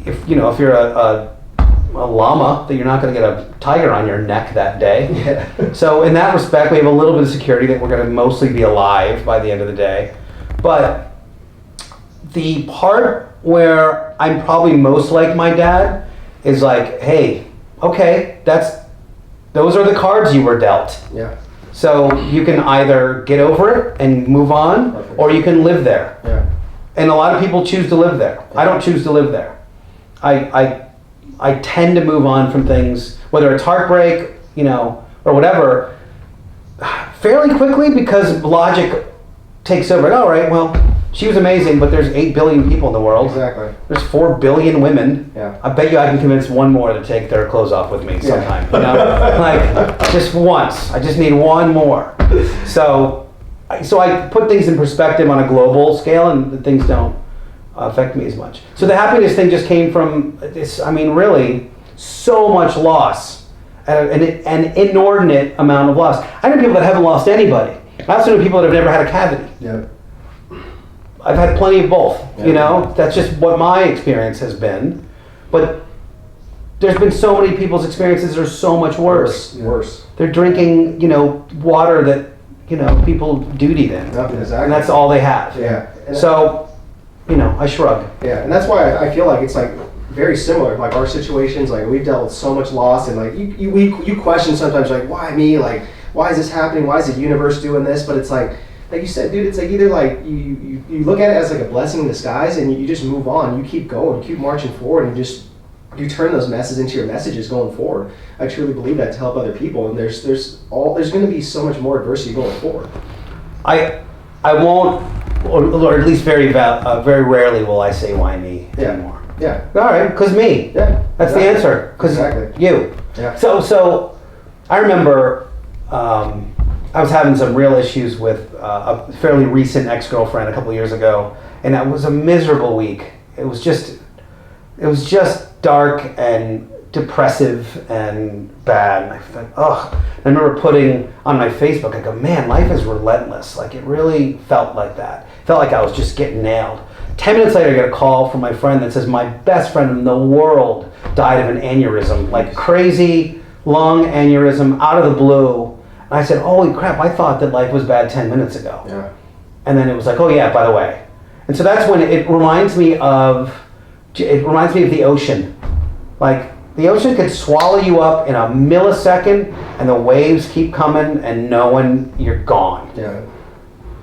if you're a llama, that you're not going to get a tiger on your neck that day. Yeah. So in that respect, we have a little bit of security that we're going to mostly be alive by the end of the day. But the part where I'm probably most like my dad is like, hey, okay, those are the cards you were dealt. Yeah. So you can either get over it and move on, or you can live there. Yeah. And a lot of people choose to live there. I don't choose to live there. I tend to move on from things, whether it's heartbreak, or whatever, fairly quickly because logic takes over. All right, well, she was amazing, but there's 8 billion people in the world. Exactly. There's 4 billion women. Yeah. I bet you I can convince one more to take their clothes off with me sometime. Like just once. I just need one more. So I put things in perspective on a global scale, and things don't affect me as much. So the happiness thing just came from this. I mean, really, so much loss an inordinate amount of loss. I know people that haven't lost anybody. I also know people that have never had a cavity. Yeah. I've had plenty of both, Yeah. you know? That's just what my experience has been. But there's been so many people's experiences that are so much worse. Worse. They're drinking, water that, people dootied in. Yeah, exactly. And that's all they have. Yeah. And So, I shrug. Yeah, and that's why I feel like it's like very similar. Like our situations, like we've dealt with so much loss, and like you question sometimes, like why me? Like why is this happening? Why is the universe doing this? But it's like you said, dude, it's like either like you look at it as like a blessing in disguise, and you just move on. You keep going, you keep marching forward, and you turn those messes into your messages going forward. I truly believe that to help other people, and there's going to be so much more adversity going forward. I won't, or at least very rarely will I say why me anymore. Yeah. All right, because me. Yeah. That's the answer. Because you. Yeah. So I remember I was having some real issues with a fairly recent ex-girlfriend a couple of years ago, and it was a miserable week. It was just dark and depressive and bad. And I thought, ugh. I remember putting on my Facebook, I go, man, life is relentless. Like, it really felt like that. Felt like I was just getting nailed. 10 minutes later, I get a call from my friend that says my best friend in the world died of an aneurysm, like crazy lung aneurysm out of the blue. And I said, holy crap, I thought that life was bad 10 minutes ago. Yeah. And then it was like, oh yeah, by the way. And so that's when it reminds me of the ocean. Like, the ocean could swallow you up in a millisecond, and the waves keep coming, and knowing you're gone. Yeah.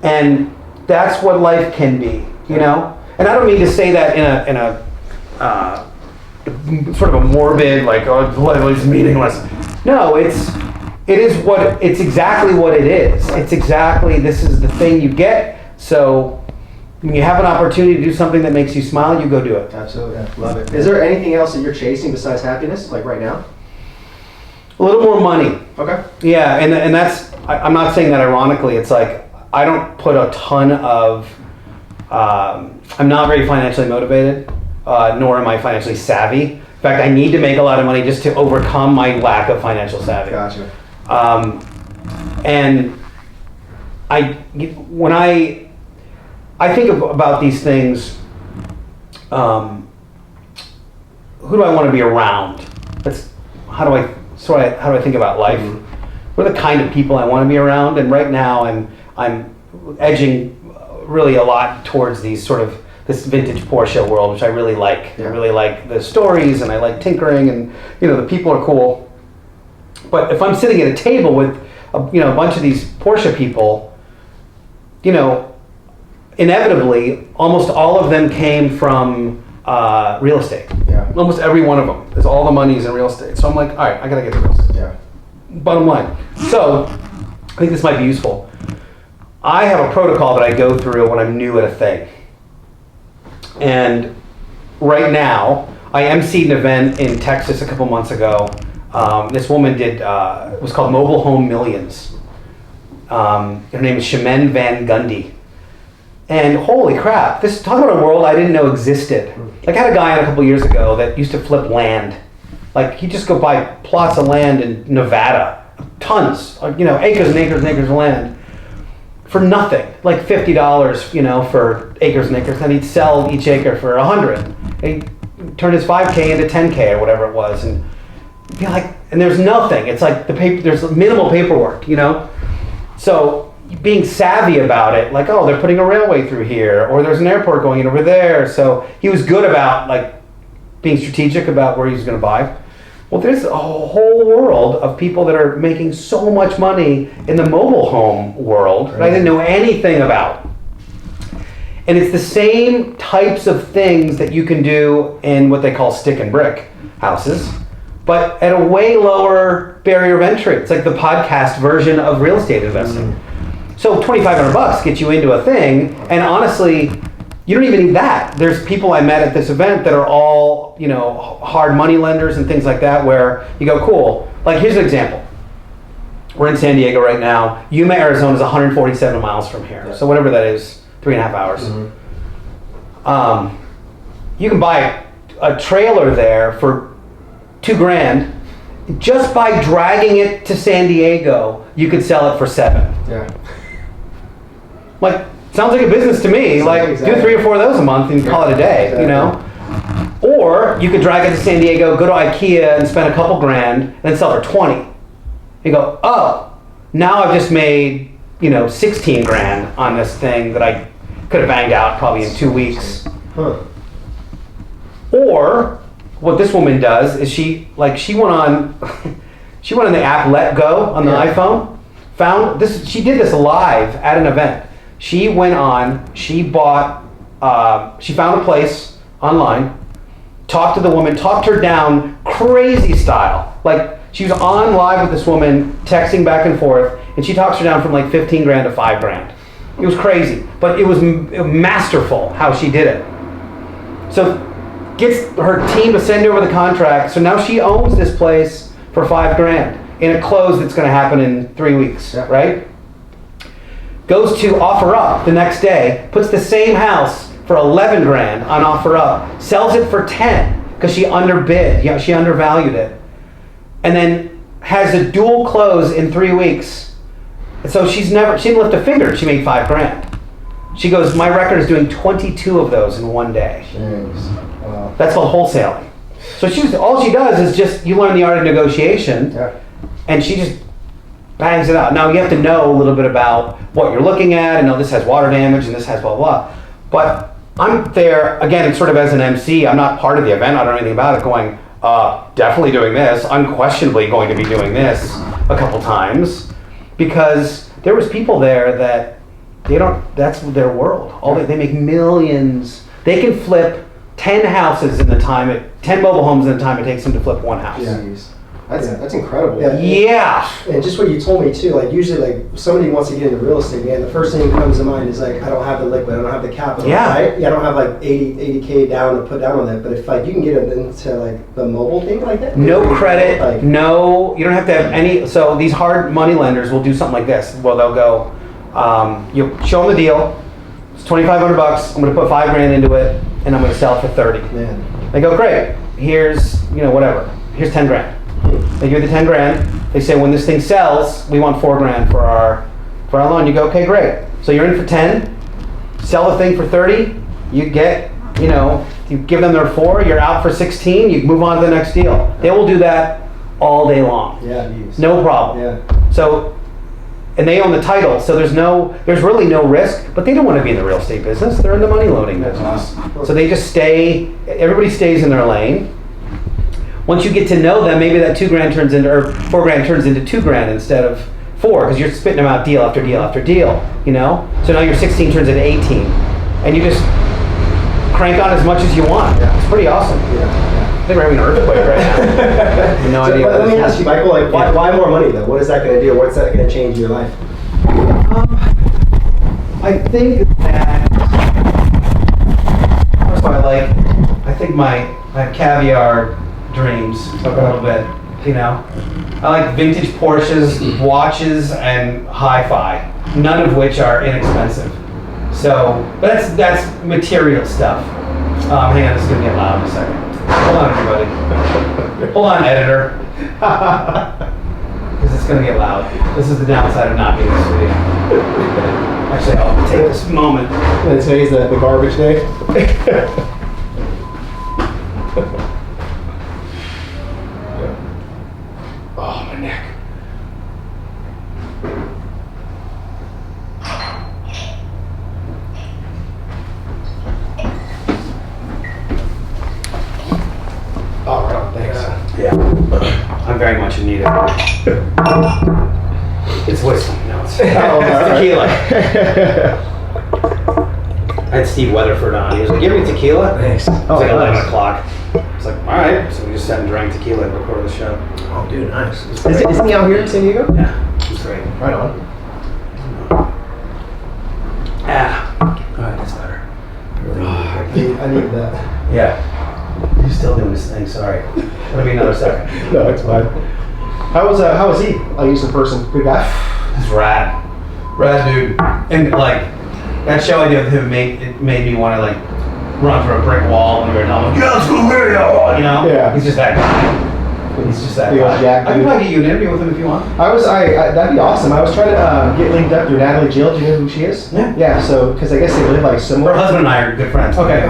And that's what life can be, And I don't mean to say that in a sort of a morbid, like, oh, life is meaningless. No, it's exactly what it is. It's exactly, this is the thing you get. So when you have an opportunity to do something that makes you smile, you go do it. Absolutely. Yeah. Love it. Is there anything else that you're chasing besides happiness, like right now? A little more money. Okay. Yeah, and that's, I'm not saying that ironically. It's like, I don't put a ton of, I'm not very financially motivated, nor am I financially savvy. In fact, I need to make a lot of money just to overcome my lack of financial savvy. Gotcha. And when I think about these things, who do I want to be around? How do I think about life? Mm-hmm. What are the kind of people I want to be around? And right now I'm edging really a lot towards this vintage Porsche world, which I really like. Yeah. I really like the stories, and I like tinkering, and the people are cool. But if I'm sitting at a table with a bunch of these Porsche people, inevitably, almost all of them came from real estate. Yeah. Almost every one of them. There's all the money's in real estate. So I'm like, all right, I gotta get to real estate. Yeah. Bottom line. So I think this might be useful. I have a protocol that I go through when I'm new at a thing. And right now, I emceed an event in Texas a couple months ago. This woman did, it was called Mobile Home Millions. Her name is Shemin Van Gundy. And holy crap, talk about a world I didn't know existed. Like, I had a guy on a couple years ago that used to flip land. Like, he'd just go buy plots of land in Nevada, tons, acres and acres and acres of land for nothing, like $50, for acres and acres. Then he'd sell each acre for $100. And he'd turn his 5K into 10K or whatever it was, and be like, and there's nothing. It's like there's minimal paperwork, So being savvy about it, like, oh, they're putting a railway through here, or there's an airport going in over there. So he was good about like being strategic about where he's going to buy. Well, there's a whole world of people that are making so much money in the mobile home world that I didn't know anything about. And it's the same types of things that you can do in what they call stick and brick houses, but at a way lower barrier of entry. It's like the podcast version of real estate investing. So $2,500 gets you into a thing, and honestly, you don't even need that. There's people I met at this event that are all, hard money lenders and things like that, where you go, cool. Like, here's an example. We're in San Diego right now. Yuma, Arizona is 147 miles from here. Yeah. So whatever that is, 3.5 hours. Mm-hmm. You can buy a trailer there for $2,000 just by dragging it to San Diego, you could sell it for $7. Yeah. Like, sounds like a business to me. Like, exactly. do 3 or 4 of those a month and call it a day, Exactly. you know? Or you could drag it to San Diego, go to IKEA and spend a couple grand, and then sell for 20. You go, oh, now I've just made, 16 grand on this thing that I could have banged out probably in 2 weeks. Huh. Or what this woman does is she went on the app Let Go on the iPhone. Found this. She did this live at an event. She went on. She bought. She found a place online. Talked to the woman. Talked her down crazy style. Like she was on live with this woman, texting back and forth, and she talks her down from like 15 grand to 5 grand. It was crazy, but it was masterful how she did it. So gets her team to send over the contract. So now she owns this place for 5 grand in a close that's going to happen in 3 weeks, right? Goes to OfferUp the next day, puts the same house for 11 grand on OfferUp, sells it for 10 because she underbid. Yeah, she undervalued it, and then has a dual close in 3 weeks. So she didn't lift a finger. She made 5 grand. She goes, my record is doing 22 of those in one day. Wow. That's called wholesaling. So all she does is just, you learn the art of negotiation, and she just bangs it out. Now you have to know a little bit about what you're looking at, and know this has water damage, and this has blah, blah. But I'm there, again, it's sort of as an MC, I'm not part of the event, I don't know anything about it, going, definitely doing this, unquestionably going to be doing this a couple times, because there was people there that that's their world. They make millions. They can flip 10 houses in the time, 10 mobile homes in the time it takes them to flip one house. That's incredible. Yeah. And just what you told me too, like usually like somebody wants to get into real estate, man, the first thing that comes to mind is like, I don't have the liquid, I don't have the capital, right? Yeah, I don't have like 80K down to put down on that, but if like you can get into like the mobile thing like that. No credit, you don't have to have any, so these hard money lenders will do something like this. Well, they'll go, you show them the deal, it's $2,500, I'm gonna put 5 grand into it, and I'm gonna sell it for 30. Man. They go, great, here's, whatever, here's 10 grand. They give you the 10 grand. They say, when this thing sells, we want 4 grand for our loan. You go, okay, great. So you're in for 10, sell the thing for 30, you get, you give them their 4, you're out for 16, you move on to the next deal. They will do that all day long. Yeah. No problem. Yeah. So, and they own the title, so there's really no risk, but they don't want to be in the real estate business. They're in the money loaning business. So they just everybody stays in their lane. Once you get to know them, maybe that 2 grand turns into, or 4 grand turns into 2 grand instead of 4, because you're spitting them out deal after deal after deal, So now your 16 turns into 18, and you just crank on as much as you want. It's pretty awesome. I think we're having an earthquake right now. No idea. Let me ask you, Michael, like why more money though? What is that going to do? What's that going to change your life? I think that, first of all, I think I have caviar dreams a little bit, I like vintage Porsches, watches, and hi-fi, none of which are inexpensive. So, but that's material stuff. Hang on, this is gonna get loud in a second. Hold on, everybody. Hold on, editor. Because it's gonna get loud. This is the downside of not being in the studio. Actually, I'll take this moment. And today's the garbage day. Oh, my neck. Oh, right on, thanks. Yeah. I'm very much in need of it. It's whiskey. No, it's tequila. I had Steve Weatherford on. He was like, "Give me tequila." Thanks. It was like 11 o'clock. It's like, all right. So we just sat and drank tequila and recorded the show. Oh, dude, nice. Isn't he out here in San Diego? Yeah, it's great. Right on. All right, that's better. I need that. Yeah. He's still doing his thing. Sorry. It'll be another second. No, it's fine. How was he? I'll use the person. Good guy. He's rad dude. And that show I did with him made me want to run through a brick wall when we were done. Like, yeah, let's go here, Yeah. He's just that guy. He's just that Big old guy. Jack I can dude. probably get you an interview with him if you want. That'd be awesome. I was trying to get linked up through Natalie Jill. Do you know who she is? Yeah. Yeah, so, because I guess they live like Her similar. husband and I are good friends. Okay,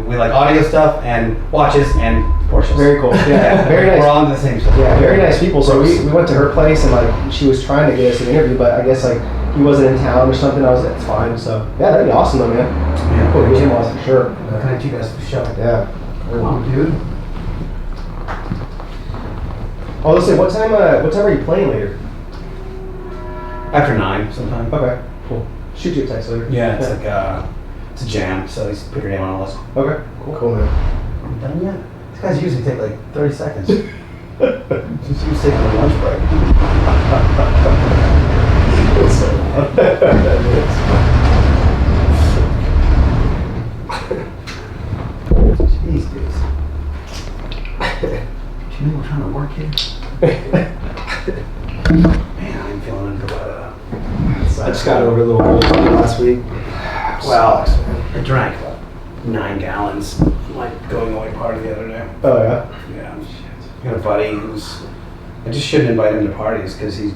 We like audio stuff and watches and Porsches. Very cool. Yeah, very nice. We're all into the same stuff. Yeah, very nice people. So we went to her place and like she was trying to get us an interview, but I guess like he wasn't in town or something. I was like, it's fine. So yeah, that'd be awesome though, man. Yeah. Cool. Get him on for sure. Connect you guys to the show. Yeah. Come on, dude. Oh, listen. What time are you playing later? After 9 sometime. Okay. Cool. Shoot you a text later. Yeah, it's like it's a jam, so he's put your name on a list. Okay. Cool, man. Are we done yet? These guys usually take like 30 seconds. Just you taking a lunch break. It's so loud. Jeez, dudes. Do you know we're trying to work here? Man, I'm feeling under the weather. I just got over a little cold last week. Well, I drank about 9 gallons. Like going away party the other day. Oh yeah. Yeah. I got a buddy who's. I just shouldn't invite him to parties because he's.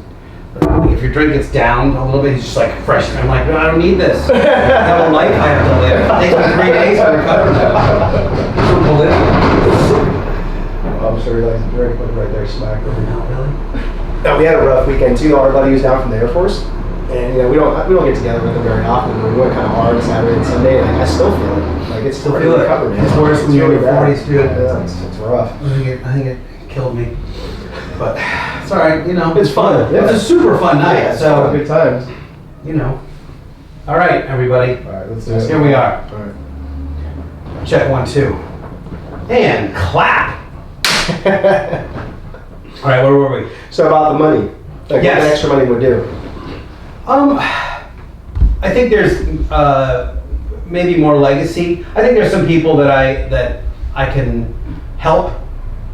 If your drink gets down a little bit, he's just like fresh. I'm like, no, I don't need this. I have a life I have to live. It takes me 3 days to recover now. He's from Bolivia. I'm sure he likes to drink, but right there, smack over. No, really? No, we had a rough weekend too. Our buddy was down from the Air Force, and we don't get together with him very often. But we went kind of hard Saturday and Sunday, and I still feel it. Like it's still I pretty feel it. recovered, man. It's worse when you're in your 40s, dude. Yeah, it's rough. I think it killed me. But it's all right, It's fun. Yeah. It's a super fun night. Yeah, so good times. All right, everybody. All right, let's do it. Here we are. All right. Check 1, 2, and clap. All right, where were we? So about the money, like Yes. what the extra money would do. I think there's maybe more legacy. I think there's some people that I can help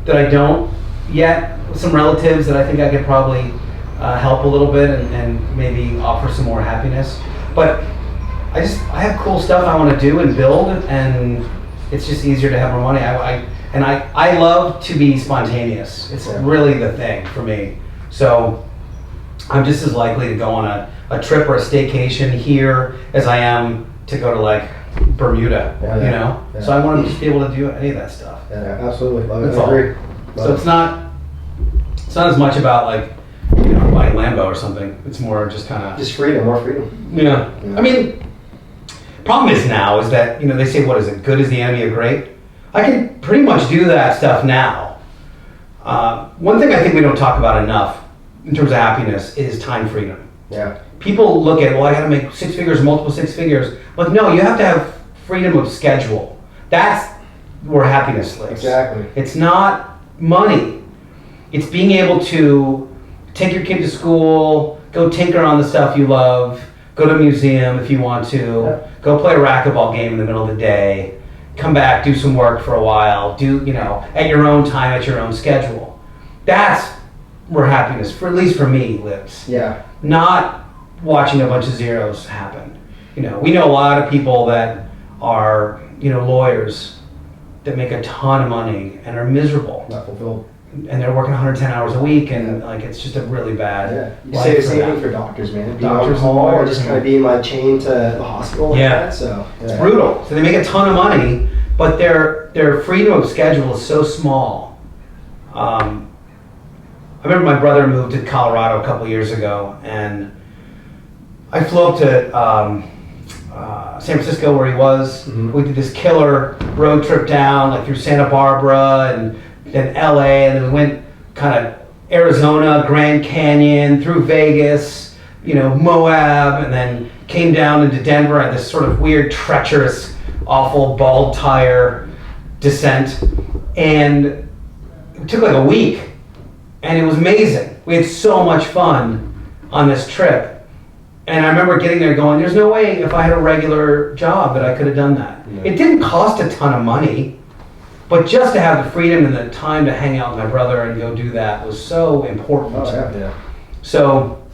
that I don't yet. Some relatives that I think I could probably help a little bit and maybe offer some more happiness. But I have cool stuff I want to do and build, and it's just easier to have more money. I love to be spontaneous. It's really the thing for me. So I'm just as likely to go on a trip or a staycation here as I am to go to like Bermuda, Yeah. So I want to just be able to do any of that stuff. Yeah, absolutely. Love it. That's I all. agree. So it's not as much about like buying Lambo or something. It's more just kind of Just freedom, more freedom. yeah. I mean, problem is now is that they say what is it? Good is the enemy of great. I can pretty much do that stuff now. One thing I think we don't talk about enough in terms of happiness is time freedom. Yeah. People look at, well, I got to make 6 figures, multiple 6 figures. But no, you have to have freedom of schedule. That's where happiness lives. Exactly. It's not money. It's being able to take your kid to school, go tinker on the stuff you love, go to a museum if you want to, go play a racquetball game in the middle of the day, come back, do some work for a while, at your own time, at your own schedule. That's where happiness, at least for me, lives. Yeah. Not watching a bunch of zeros happen. We know a lot of people that are, lawyers that make a ton of money and are miserable. Not fulfilled. And they're working 110 hours a week, and it's just a really bad. Yeah. You life say the for same them. thing for doctors, man. Being Doctors on call and or lawyers, just kind of being like chained to the hospital. Like Yeah. That, so It's brutal. So they make a ton of money, but their freedom of schedule is so small. I remember my brother moved to Colorado a couple years ago, and I flew up to San Francisco where he was. Mm-hmm. We did this killer road trip down, like through Santa Barbara and then LA, and then we went kind of Arizona, Grand Canyon, through Vegas, Moab, and then came down into Denver at this sort of weird, treacherous, awful bald tire descent, and it took like a week, and it was amazing. We had so much fun on this trip. And I remember getting there going, there's no way if I had a regular job that I could have done that. Yeah. It didn't cost a ton of money, but just to have the freedom and the time to hang out with my brother and go do that was so important. Oh, yeah. So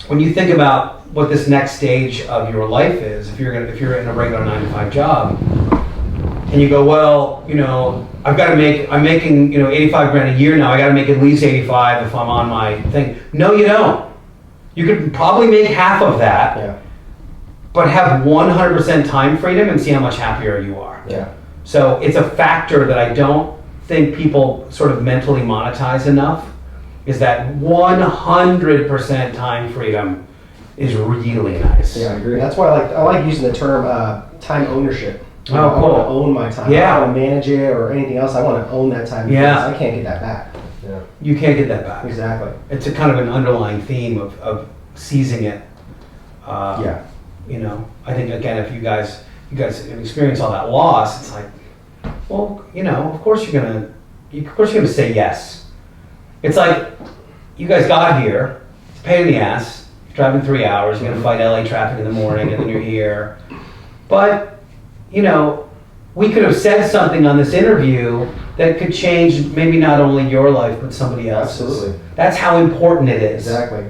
when you think about what this next stage of your life is, if you're in a regular 9-to-5 job, and you go, well, you know, I'm making, you know, 85 grand a year now. I got to make at least 85 if I'm on my thing. No, you don't. You could probably make half of that, Yeah. but have 100% time freedom and see how much happier you are. Yeah. So it's a factor that I don't think people sort of mentally monetize enough, is that 100% time freedom is really nice. Yeah, I agree. That's why I like using the term time ownership. Oh, I want cool. to own my time. Yeah. I don't want to manage it or anything else. I want to own that time. Yeah. Because I can't get that back. Yeah. You can't get that back. Exactly. It's a kind of an underlying theme of seizing it. Yeah. You know, I think again, if you guys experience all that loss, it's like, well, you know, of course you're gonna say yes. It's like, you guys got here, it's a pain in the ass, you're driving 3 hours, you're gonna fight LA traffic in the morning, and then you're here. But, you know, we could have said something on this interview that could change maybe not only your life, but somebody else's. Absolutely. That's how important it is. Exactly.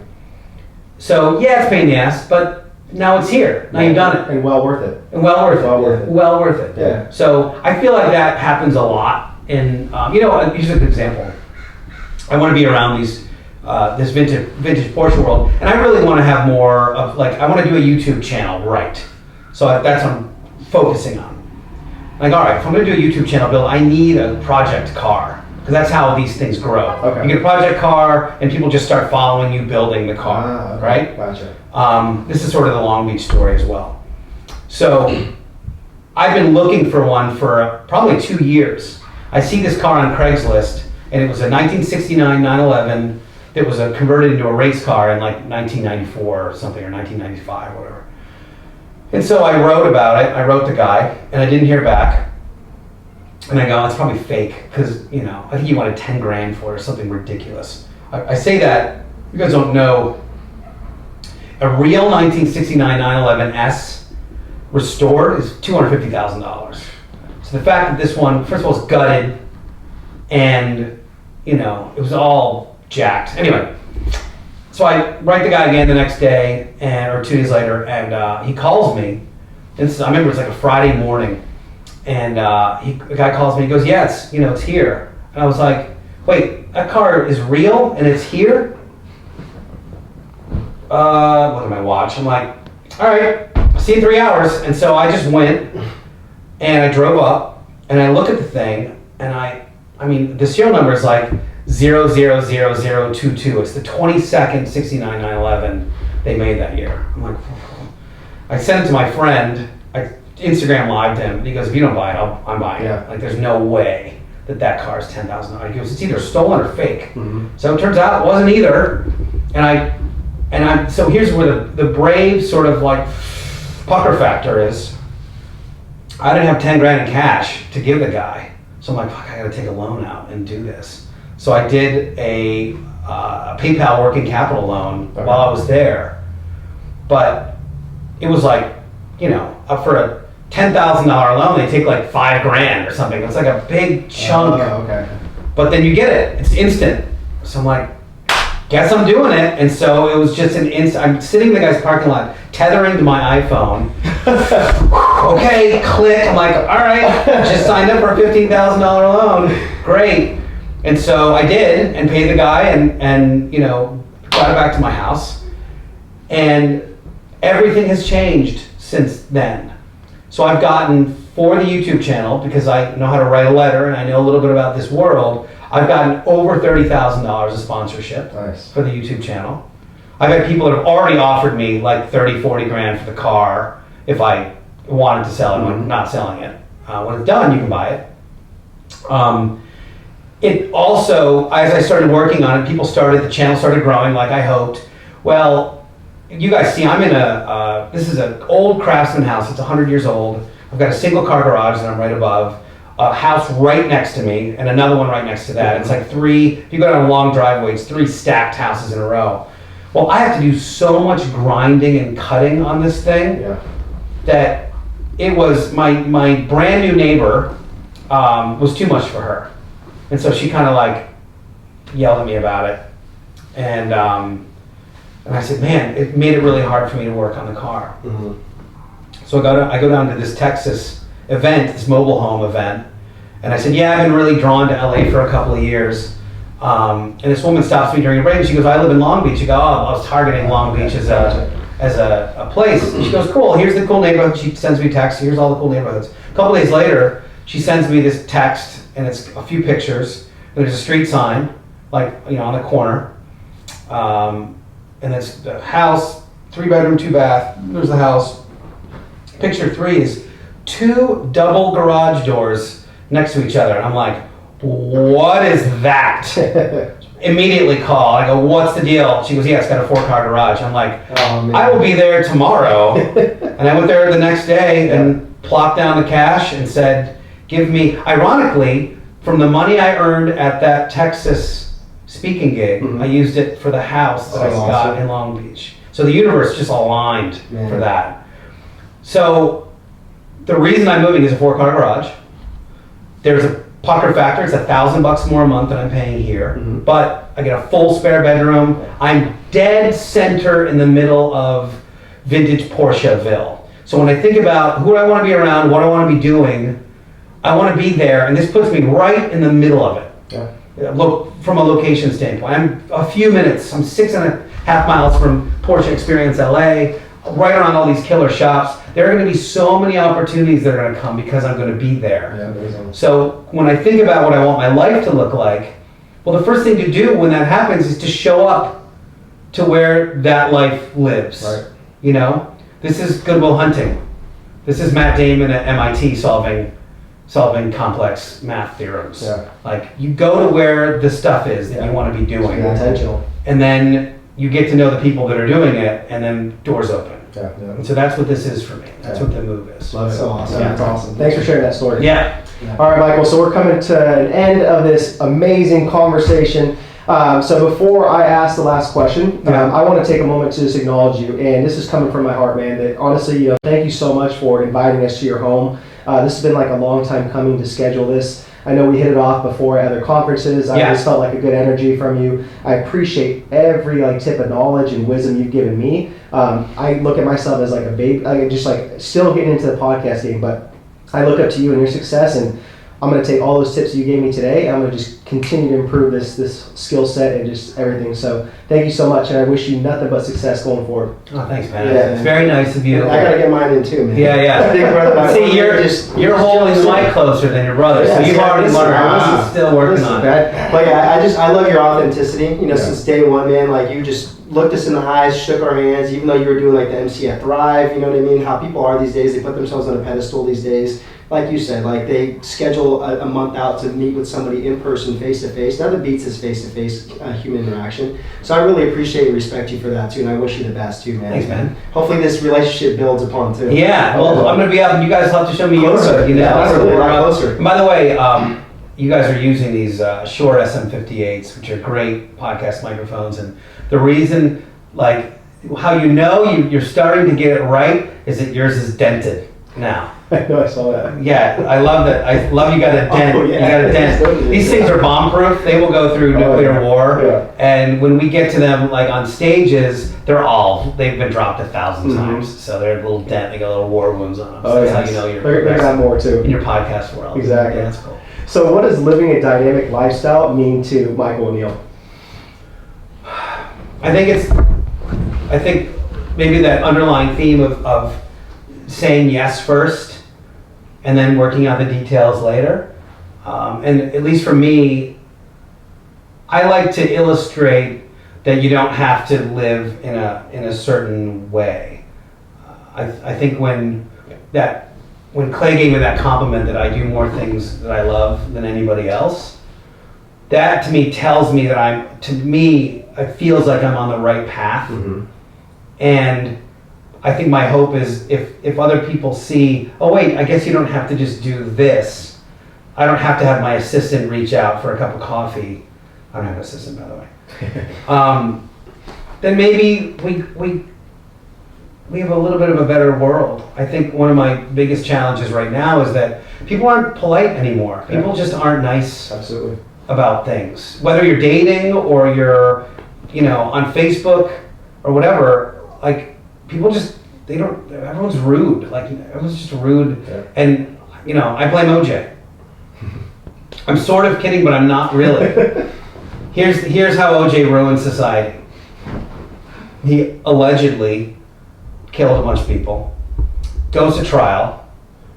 So, yeah, it's a pain in the ass, but now it's here. Now you've done it. And well worth it. And well worth it. Well worth it. Well worth it. Yeah. So I feel like that happens a lot. And you know, here's a good example. I want to be around these this vintage Porsche world, and I really want to have more of, like, I want to do a YouTube channel, right? So that's what I'm focusing on. Like, all right, if I'm going to do a YouTube channel build, I need a project car, because that's how these things grow. Okay. You get a project car, and people just start following you building the car, Okay. right? Gotcha. This is sort of the Long Beach story as well. So I've been looking for one for probably 2 years. I see this car on Craigslist, and it was a 1969 911 that was converted into a race car in like 1994 or something, or 1995, whatever. And so I wrote about it. I wrote the guy, and I didn't hear back. And I go, it's probably fake, because, you know, I think you wanted 10 grand for it or something ridiculous. I say that, you guys don't know, a real 1969 911S restored is $250,000. So the fact that this one, first of all, is gutted, and, you know, it was all jacked. Anyway, so I write the guy again the next day, or 2 days later, and he calls me. I remember it was like a Friday morning, and the guy calls me. He goes, "Yeah, it's here." And I was like, "Wait, that car is real and it's here?" Look at my watch. I'm like, "All right, I'll see you in 3 hours." And so I just went, and I drove up, and I look at the thing, and I mean, the serial number is like 000022. It's the 22nd 69 911 they made that year. I'm like, I sent it to my friend. I Instagram lived him, and he goes, "If you don't buy it, I'm buying Yeah. it. Like, there's no way that car is $10,000." He goes, "It's either stolen or fake." Mm-hmm. So it turns out it wasn't either. So here's where the brave sort of like pucker factor is. I didn't have 10 grand in cash to give the guy. So I'm like, fuck, I gotta take a loan out and do this. So I did a PayPal working capital loan while I was there. But it was like, you know, up for a $10,000 loan, they take like 5 grand or something. It's like a big chunk. Okay. But then you get it. It's instant. So I'm like, guess I'm doing it. And so it was just an instant. I'm sitting in the guy's parking lot, tethering to my iPhone. Okay, click. I'm like, all right, just signed up for a $15,000 loan. Great. And so I did, and paid the guy, and you know, got it back to my house. And everything has changed since then. So I've gotten, for the YouTube channel, because I know how to write a letter and I know a little bit about this world, I've gotten over $30,000 of sponsorship. Nice. For the YouTube channel. I've had people that have already offered me like 30, 40 grand for the car if I wanted to sell it. Mm-hmm. I'm not selling it. When it's done, you can buy it. It also, as I started working on it, the channel started growing like I hoped. Well, you guys see, I'm in this is an old Craftsman house. It's 100 years old. I've got a single car garage that I'm right above, a house right next to me, and another one right next to that. It's like if you go down a long driveway, it's 3 stacked houses in a row. Well, I have to do so much grinding and cutting on this thing that it was, my brand new neighbor was too much for her. And so she kind of like yelled at me about it. And I said, man, it made it really hard for me to work on the car. Mm-hmm. So I go down to this Texas event, this mobile home event. And I said, yeah, I've been really drawn to LA for a couple of years. And this woman stops me during a break and she goes, I live in Long Beach. She goes, oh, I was targeting Long Beach as a place. And she goes, cool, here's the cool neighborhood. She sends me text, here's all the cool neighborhoods. A couple days later, she sends me this text and it's a few pictures. There's a street sign, like, on the corner. And it's the house, 3-bedroom, 2-bath. There's the house. Picture 3 is 2 double garage doors next to each other. And I'm like, what is that? Immediately call. I go, what's the deal? She goes, yeah, it's got a 4-car garage. I'm like, Oh, man. I will be there tomorrow. And I went there the next day and plopped down the cash and said, give me, ironically, from the money I earned at that Texas speaking gig, I used it for the house that I got awesome. in Long Beach. So the universe just aligned Man. for that. So the reason I'm moving is a 4-car garage. There's a pucker factor. It's $1,000 more a month than I'm paying here, but I get a full spare bedroom. I'm dead center in the middle of vintage Porscheville. So when I think about who I want to be around, what I want to be doing, I want to be there, and this puts me right in the middle of it. Yeah. Look, from a location standpoint, I'm a few minutes. I'm 6.5 miles from Porsche Experience LA, right around all these killer shops. There are going to be so many opportunities that are going to come because I'm going to be there. Yeah, amazing. So when I think about what I want my life to look like, well, the first thing to do when that happens is to show up to where that life lives. Right. This is Good Will Hunting. This is Matt Damon at MIT solving complex math theorems. Yeah. Like, you go to where the stuff is that you want to be doing, Be intentional. and then you get to know the people that are doing it, and then doors open. Yeah. And so that's what this is for me. That's what the move is. Love it. So awesome. Yeah. That's awesome. Thanks for sharing that story. Yeah. All right, Michael, so we're coming to an end of this amazing conversation. So before I ask the last question, I want to take a moment to just acknowledge you. And this is coming from my heart, man, that honestly, thank you so much for inviting us to your home. This has been like a long time coming to schedule this. I know we hit it off before at other conferences. I just felt like a good energy from you. I appreciate every tip of knowledge and wisdom you've given me. I look at myself as like a baby, just still getting into the podcast game, but I look up to you and your success, and I'm going to take all those tips you gave me today, and I'm going to just continue to improve this skill set and just everything. So thank you so much, and I wish you nothing but success going forward. Oh, thanks, man. Yeah. It's very nice of you. I gotta get mine in too, man. Yeah. Big brother, See, you're holding the mic closer than your brother, so you've already learned. This is still working on it. But yeah, I love your authenticity. Since day one, man. You just looked us in the eyes, shook our hands, even though you were doing the MC at Thrive. You know what I mean? How people are these days. They put themselves on a pedestal these days. Like you said, they schedule a month out to meet with somebody in person, face to face. Nothing beats this face to face human interaction. So I really appreciate and respect you for that too, and I wish you the best too, man. Thanks, man. Hopefully this relationship builds upon too. Yeah, well, I'm going to be up, and you guys will have to show me yours. Closer. Closer. And by the way, you guys are using these Shure SM58s, which are great podcast microphones, and the reason, how you're starting to get it right is that yours is dented now. I know, I saw that. Yeah, I love that. I love you got a dent. Oh, yeah. You got a dent. These things are bomb-proof. They will go through nuclear war. Yeah. And when we get to them, on stages, they've been dropped 1,000 times. So they're a little dent. They got little war wounds on them. So that's how you know you're They're not more too. in your podcast world. Exactly. Yeah, that's cool. So what does living a dynamic lifestyle mean to Michael and Neal? I think maybe that underlying theme of saying yes first and then working out the details later. And at least for me, I like to illustrate that you don't have to live in a certain way. I think when Clay gave me that compliment that I do more things that I love than anybody else, that to me tells me that it feels like I'm on the right path. And I think my hope is if other people see, oh wait, I guess you don't have to just do this. I don't have to have my assistant reach out for a cup of coffee. I don't have an assistant, by the way. Then maybe we have a little bit of a better world. I think one of my biggest challenges right now is that people aren't polite anymore. People just aren't nice Absolutely. about things. Whether you're dating or you're, on Facebook or whatever, people just, everyone's rude. Everyone's just rude. Yeah. And I blame OJ. I'm sort of kidding, but I'm not really. Here's how OJ ruined society. He allegedly killed a bunch of people, goes to trial.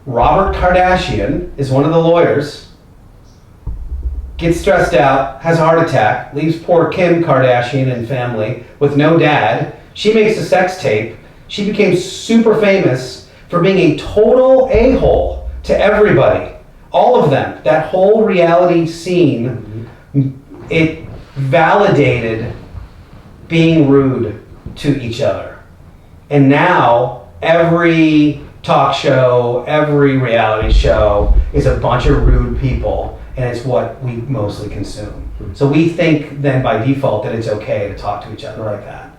Robert Kardashian is one of the lawyers, gets stressed out, has a heart attack, leaves poor Kim Kardashian and family with no dad. She makes a sex tape. She became super famous for being a total a-hole to everybody. All of them. That whole reality scene, it validated being rude to each other. And now every talk show, every reality show is a bunch of rude people, and it's what we mostly consume. So we think then by default that it's okay to talk to each other like that.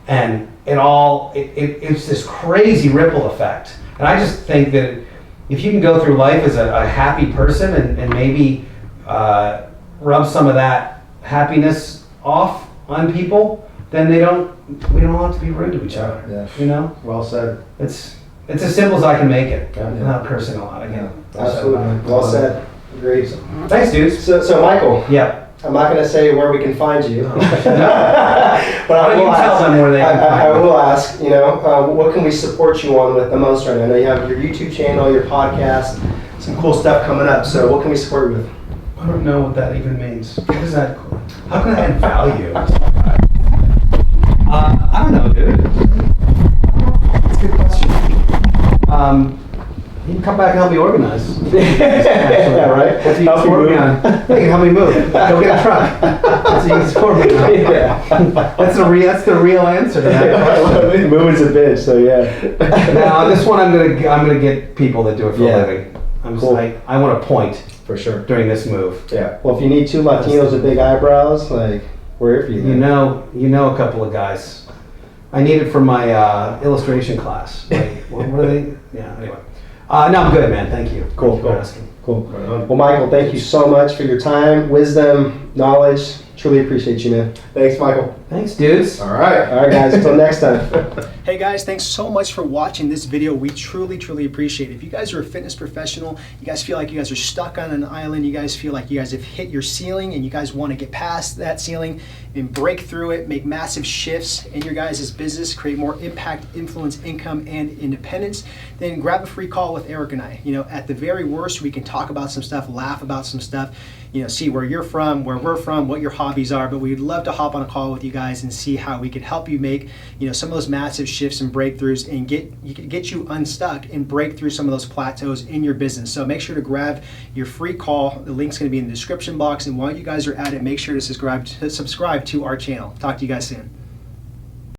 And it's this crazy ripple effect. And I just think that if you can go through life as a happy person and maybe rub some of that happiness off on people, then we don't have to be rude to each other. Yeah. Well said. It's as simple as I can make it without cursing a lot again. Absolutely. Well said. Great. Thanks, dudes. So Michael. Yeah. I'm not going to say where we can find you. No. But I will tell them where they can find I you. will ask, what can we support you on with the most right now? I know you have your YouTube channel, your podcast, some cool stuff coming up. So what can we support you with? I don't know what that even means. What is that? How can I add value? I don't know, dude. That's a good question. You can come back and help me organize. Yeah, right. That's what you can support me on. You can help me move. Go get a truck. That's what you can support me on. Yeah. That's the real answer to that. Moving's a bitch, so yeah. Now on this one, I'm gonna get people that do it for a living. Cool. I want a point For sure. during this move. Yeah. Well, if you need two Latinos with big eyebrows, we're here for you. You know a couple of guys. I need it for my illustration class. What are they? Yeah. Anyway. No, I'm good, man. Thank you. Cool. Thank you for asking. Cool. Well, Michael, thank you so much for your time, wisdom, knowledge. Truly appreciate you, man. Thanks, Michael. Thanks, dudes. All right, guys. Until next time. Hey guys, thanks so much for watching this video. We truly appreciate it. If you guys are a fitness professional, you guys feel like you guys are stuck on an island, you guys feel like you guys have hit your ceiling and you guys want to get past that ceiling and break through it, make massive shifts in your guys' business, create more impact, influence, income, and independence, then grab a free call with Eric and I. At the very worst, we can talk about some stuff, laugh about some stuff, see where you're from, where we're from, what your hobbies are, but we'd love to hop on a call with you guys and see how we could help you make, some of those massive shifts and breakthroughs and get you unstuck and break through some of those plateaus in your business. So make sure to grab your free call. The link's going to be in the description box, and while you guys are at it, make sure to subscribe to our channel. Talk to you guys soon.